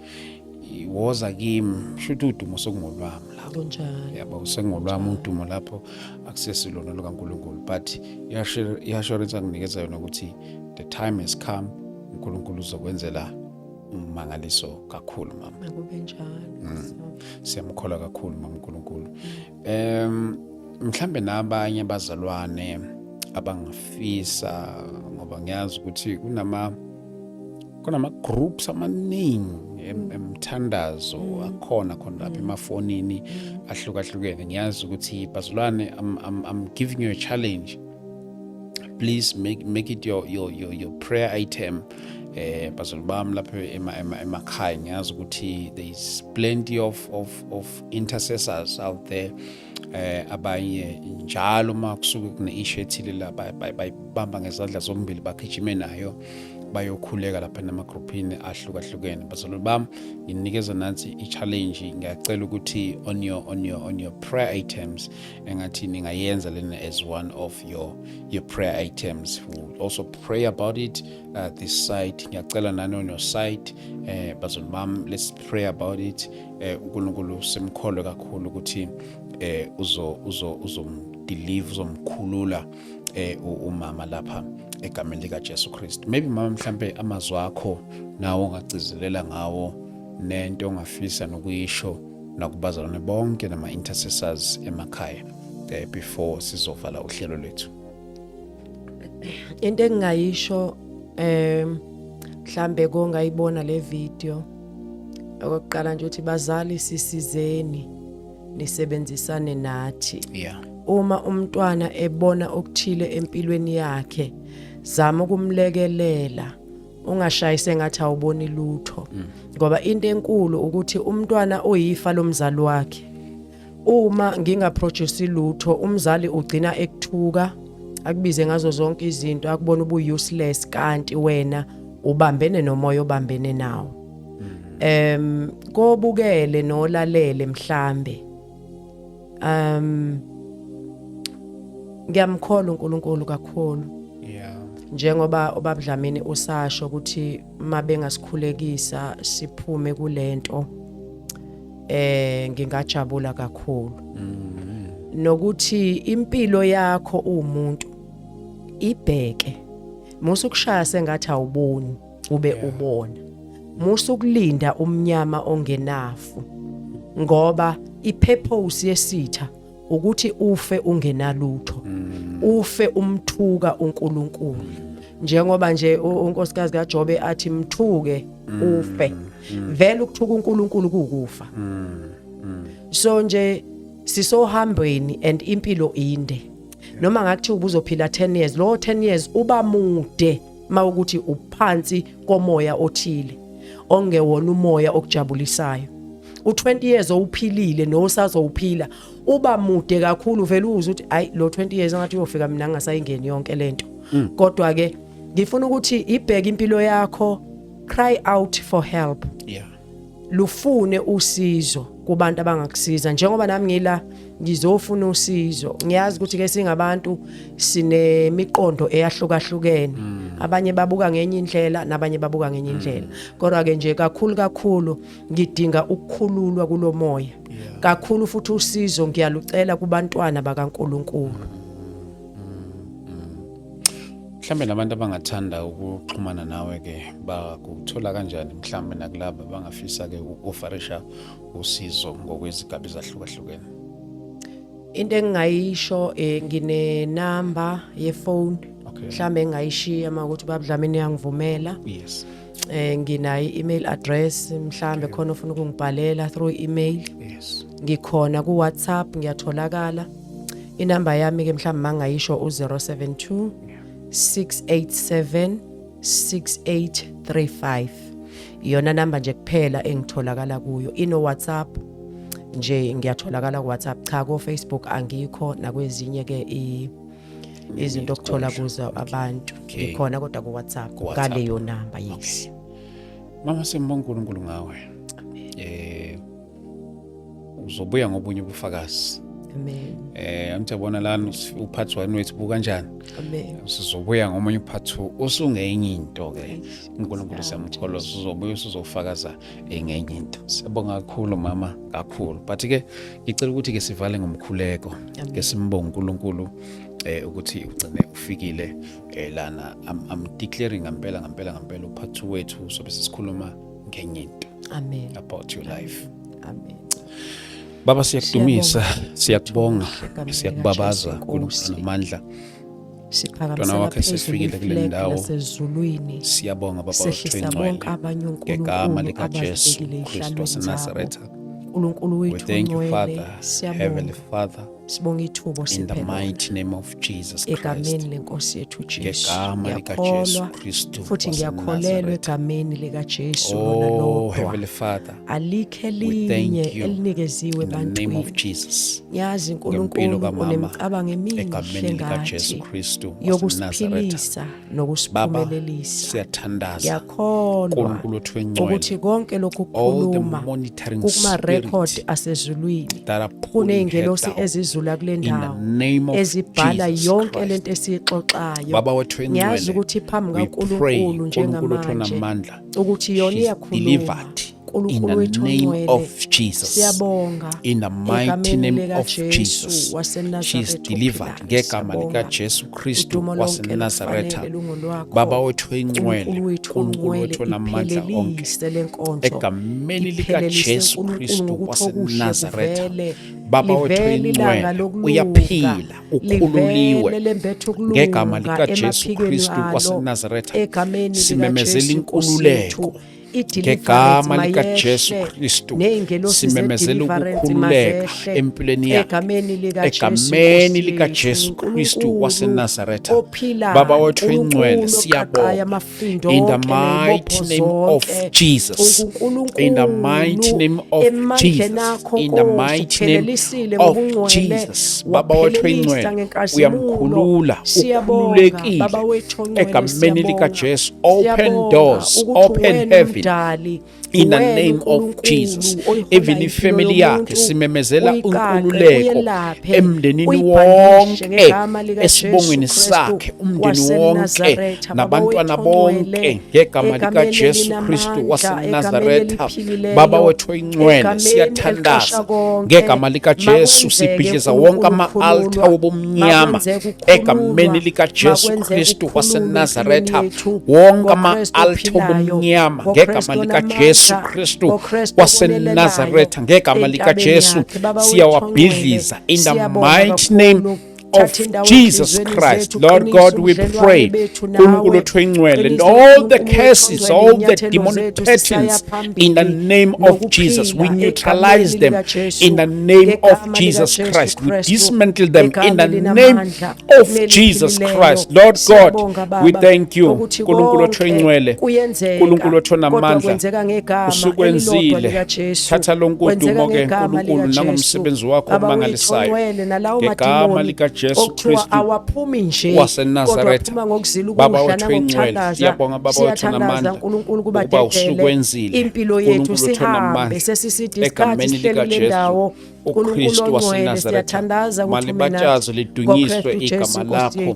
woza kimi shothi udumo sokungolwami lapho. Kunjani? Yabo usengolwami udumo lapho akusesilona lokaNkulunkulu, but i-assurance anginikeza yona ukuthi the time has come uNkulunkulu uzokwenzela umangaliso kakhulu mama. Akube njalo. Siyamkholwa kakhulu mama uNkulunkulu. Mhlambe nabanye abazalwane abangafisa ngoba ngiyazi ukuthi kunama groups amaningi emthandazo akhona lapha emafonini ahlukahlukene. Ngiyazi ukuthi bazalwane I'm giving you a challenge. Please make it your prayer item. Bazalwane bami lapha emakhaya ngiyazi ukuthi there is plenty of intercessors out there. Abanye njalo uma kusuke kune-issue ethile la bayibamba ngezandla zombili bagijime nayo bayokhuleka lapha namagroupini ahlukahlukene. Bazalwane bami nginikeza nansi i-challenge, ngiyacela ukuthi on your prayer items engathi ningayenza lena as one of your prayer items. We'll also pray about it this side. Ngiyacela nani on your side bazalwane bami, let's pray about it. uNkulunkulu simkholwe kakhulu ukuthi uzomdeliver uzomkhulula umama lapha egameni lika Jesu Kristu. Maybe mama mhlambe amazwi akho nawo ongagcizelela ngawo nento ongafisa nokuyisho nakubazalwane bonke nama intercessors emakhaya before sizovala uhlelo lwethu. Into engingayisho mhlambe kongayibona le video okokuqala nje uthi bazali sisizeni nisebenzisane nathi. Yeah. Uma umntwana ebona okuthile empilweni yakhe zama ukumlekelela, ungashayise ngathi awuboni lutho, ngoba into enkulu ukuthi umntwana oyifa lomzali wakhe. Uma ngingaproduce lutho umzali ugcina ekuthuka akubize ngazo zonke izinto akubona ubu-useless kanti wena ubambene nomoya obambene nawo. Kobukele nolalele mhlambe ngiyamkholwa uNkulunkulu kakhulu. Yeah. Njengoba obabudlamini usasho ukuthi mabengasikhulekisa siphume kulento ngingajabula kakhulu. Nokuthi impilo yakho umuntu ibheke musukushaya sengathi awuboni ube ubona, musukulinda umnyama ongenafu, ngoba ipurpose yesitha ukuthi ufe ungenalutho, ufe umthuka uNkulunkulu. Njengoba nje unkosikazi kaJobe athi mthuke ufe, vele ukuthuka uNkulunkulu kukufa. So nje sisohambweni and impilo inde. Noma ngakuthi ubuzophila 10 years, lo 10 years uba mude mawukuthi uphansi komoya othile ongewona umoya okujabulisayo. U20 years owuphilile nosazowuphila uba mude kakhulu, vele uze uthi ayi lo 20 years ngathi uyofika mina ngasayingeni yonke lento. Kodwa ke ngifuna ukuthi ibheke impilo yakho, cry out for help. Yeah. Lufune usizo kubantu abangakusiza. Njengoba nami ngila ngizofuna usizo, ngiyazi ukuthi ke singabantu sinemiqondo eyahlukahlukene. Abanye babuka ngenye indlela nabanye babuka ngenye indlela. Kodwa ke nje kakhulu ngidinga ukukhululwa kulomoya. Kakhulu futhi usizo ngiyalucela kubantwana bakaNkulunkulu. Mhlambe nabantu abangathanda ukuxhumana nawe ke bakuthola kanjani mhlambe nakulabo bangafisa ke uofarisha usizo ngokwezigaba ezahlukahlukene? Into engingayisho ngine number ye phone. Mhlambe engayishiya makuthi babudlamini yangivumela. Yes. Nginayi email address mhlambe khona ufuna ukungibhalela through email. Yes. Ngikhona ku WhatsApp ngiyatholakala. inamba yami ke mhlawumbe mangayisho u072 687 6835 iyona namba nje kuphela engitholakala kuyo. Ino WhatsApp nje ngiyatholakala ku WhatsApp, cha ko Facebook angikho, nakwezinye ke izinto okuthola kuzo abantu ikhona kodwa ku WhatsApp ngale yo namba. Yes mama, sembonga uNkulunkulu ngawe. Uzobuya ngobunye ubufakazi. amen Angijabona lana uphathi wani wethu buka kanjani. amen Sizobuya ngomunye uphathi usungenye into ke. uNkulunkulu siyamthola, uzobuya usuzofakaza ngenye into. Siyabonga kakhulu mama, kakhulu. But ke ngicela ukuthi ke sivale ngomkhuleko, ke simbonga uNkulunkulu ukuthi ugcine ufikile lana. I'm declaring ngempela uphathi wethu sobe sisikhuluma ngenye into. amen About your life. amen. Baba, siyakudumisa, siyakubonga, siyakubabaza uNkulunkulu namandla. Siphakamisela wakhe sefikile kule ndawo. sezulwini, Siyabonga Baba sehlisa bonke abanye ngegama lika uNkulunkulu Jesu abazibekile Kristu ey'hlalweni waseNazaretha. zabo. uNkulunkulu We wethu thank you, ongcwele, Father, Heavenly siyabonga, Father, sibonga ithubo in the siphe mighty name of Jesus Christ. egameni lenkosi yethu Jesu. Ngegama lika Jesu Ngiyakholwa Kristu futhi ngiyakholelwa waseNazaretha. egameni lika Jesu lona Oh, lodwa. Heavenly Father, Alikho we elinye thank you elinikeziwe in the name of ebantwini. Jesus. Yazi Ngempilo uNkulunkulu kamama, unemicabango emihle egameni lika Jesu ngathi Kristu waseNazaretha. yokusiphilisa Baba, nokusiphumelelisa. siyathandaza Ngiyakholwa uNkulunkulu wethu engcwele. ukuthi konke lokhu All the ukukhuluma monitoring kuma-record spirit asezulwini that are pulling her kuney'ngelosi down ezizula kule in the ndawo name of ezibhala Jesus yonke Christ. lento esiyixoxayo. Baba wethu Ngiyazi engcwele, ukuthi phambi we pray kaNkulunkulu uNkulunkulu wethu njengamanje onamandla, ukuthi yona she's iyakhuluma. delivered in uNkulunkulu the wethu name ongcwele, of Jesus. siyabonga In the mighty egameni name lika of Jesu Jesus, waseNazaretha she's ophilayo. delivered ngegama lika Siyabonga. Jesu Kristu Udumo lonke waseNazaretha. lufanele lungu lwakho. Baba wethu uNkulunkulu engcwele, wethu uNkulunkulu ongcwele, wethu onamandla onke, iphelelise le nkonzo. egameni lika Iphelelise Jesu uNkulunkulu Kristu ngokuthi okuhle waseNazaretha. kuvele. Baba wethu Livele ilanga engcwele, lokulunga. uyaphila, ukhululiwe Livele lembethe ngegama ukulunga lika Jesu emaphikweni Kristu alo. waseNazaretha. Egameni lika Simemezela Jesu inkululeko ngegama lika Jesu Kristu. Simemezela ukukhululeka empilweni yakhe egameni lika Jesu Kristu waseNazaretha. Baba wethu engcwele, siyabonga in the mighty name of Jesus, in the mighty name of Jesus, in the mighty name of Jesus. Baba wethu engcwele, uyamkhulula, ukhululekile egameni lika Jesu. Open doors, open heaven in the name of Jesus. Even ifamily yakhe simemezela unkululeko emndenini wonke, esibongweni sakhe, umndeni wonke nabantwana bonke ngegama lika Jesu Kristu waseNazaretha. Baba wethu engcwele, siyathandaza ngegama lika Jesu, sibhidliza wonke ama-altar wobumnyama egameni lika Jesu Kristu waseNazaretha. Wonke ama-altar wobumnyama ngegama lika Jesu Kristu waseNazaretha, ngegama lika Jesu siyawabhidliza in the mighty name of Jesus Christ. Lord God, we pray, uNkulunkulu wethu engcwele, and all the curses, all the demonic patterns, in the name of Jesus, we neutralize them in the name of Jesus Christ. We dismantle them in the name of Jesus Christ. Lord God, we thank you, uNkulunkulu wethu engcwele, uNkulunkulu wethu onamandla, usukwenzile. Thatha lonke udumo ke uNkulunkulu nangomsebenzi wakho omangalisayo ngegama lika Jesu Kristu waseNazaretha. Baba wethu engcwele, siyabonga Baba wethu onamandla ukuba usukwenzile. impilo yethu uNkulunkulu wethu sihambe onamandla sesisithi egameni isikhathi lika sihleli le ndawo. Jesu uKristu waseNazaretha. Siyathandaza ukuthi Malibatshazo lidunyiswe igama lakho, kuze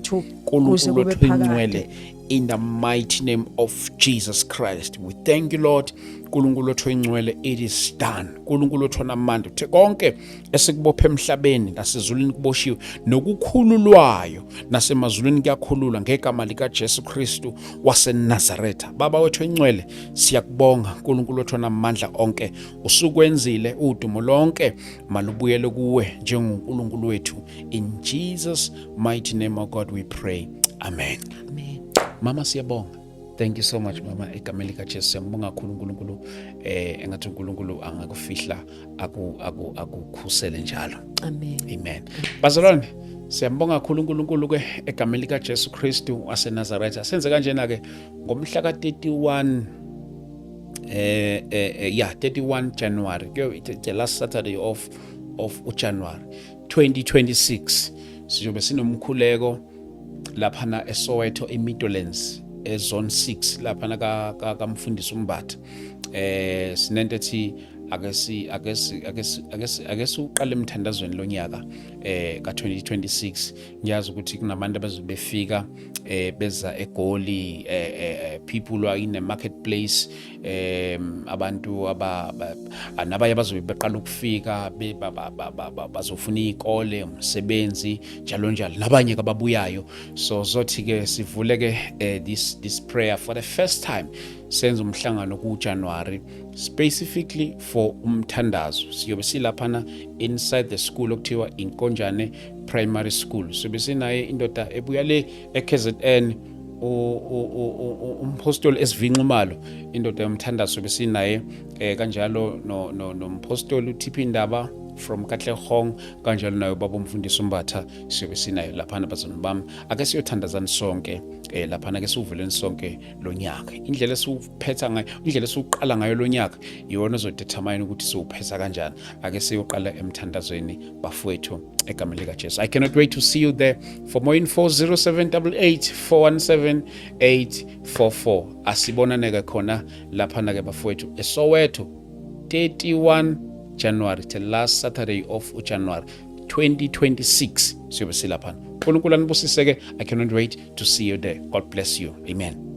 uNkulunkulu kube wethu engcwele, in the mighty name of Jesus Christ. We thank you, Lord. uNkulunkulu wethu engcwele, it is done. uNkulunkulu wethu onamandla, uthe konke esikubophe emhlabeni nasezulwini kuboshiwe, nokukhululwayo nasemazulwini kuyakhululwa ngegama lika Jesu Kristu waseNazaretha. Baba wethu engcwele, siyakubonga uNkulunkulu wethu onamandla onke, usukwenzile. Udumo lonke malubuyele kuwe njengoNkulunkulu wethu. In Jesus mighty name, oh God, we pray. Amen. Amen. Mama, siyabonga. Thank you so much mama, egameni lika Jesu siyambonga kakhulu uNkulunkulu. Engathi uNkulunkulu angakufihla akukhusele njalo. Amen. Amen. Bazalwane, Siyambonga kakhulu uNkulunkulu ke egameni lika Jesu Kristu waseNazaretha. Senze kanjena ke ngomhla ka31 31 January. The last Saturday of January 2026. Sizobe sinomkhuleko laphana eSoweto eMidlands ezone 6 laphana kaMfundisi uMbatha. Sinento ethi ake uqale emthandazweni lonyaka ka2026. Ngiyazi ukuthi kunabantu abazobefika beza eGoli, people who are in the marketplace, abantu anabaye bazobe beqala ukufika bazofuna izikole, umsebenzi njalo njalo, nabanye ababuyayo. So zothi ke sivule ke this prayer for the first time senze umhlangano kuJanuary specifically for umthandazo. Siyobe silaphana inside the school okuthiwa Inkonjane Primary School. Siyobe sinaye indoda ebuya le eKZN, umpostoli esivinxumalo, indoda yomthandazo. Siyobe sinaye kanjalo nompostoli uThiphi Ndaba from Katlehong, kanjalo nayo baba umfundisi uMbatha. Siyobe sinayo laphana bazalwane bami. Ake siyothandazana sonke laphana ke sivuleni sonke lonyaka. Indlela esuphetha ngayo, indlela esuqala ngayo lonyaka iyona ezodetermine ukuthi siwuphetha kanjani. Ake siyoqala emthandazweni bafowethu egameni lika Jesu. I cannot wait to see you there. For more info 0788 417 844. Asibonane ke khona laphana ke bafowethu eSoweto 31 January, the last Saturday of January 2026. Siyobe silaphana. uNkulunkulu anibusiseke. I cannot wait to see you there. God bless you. Amen.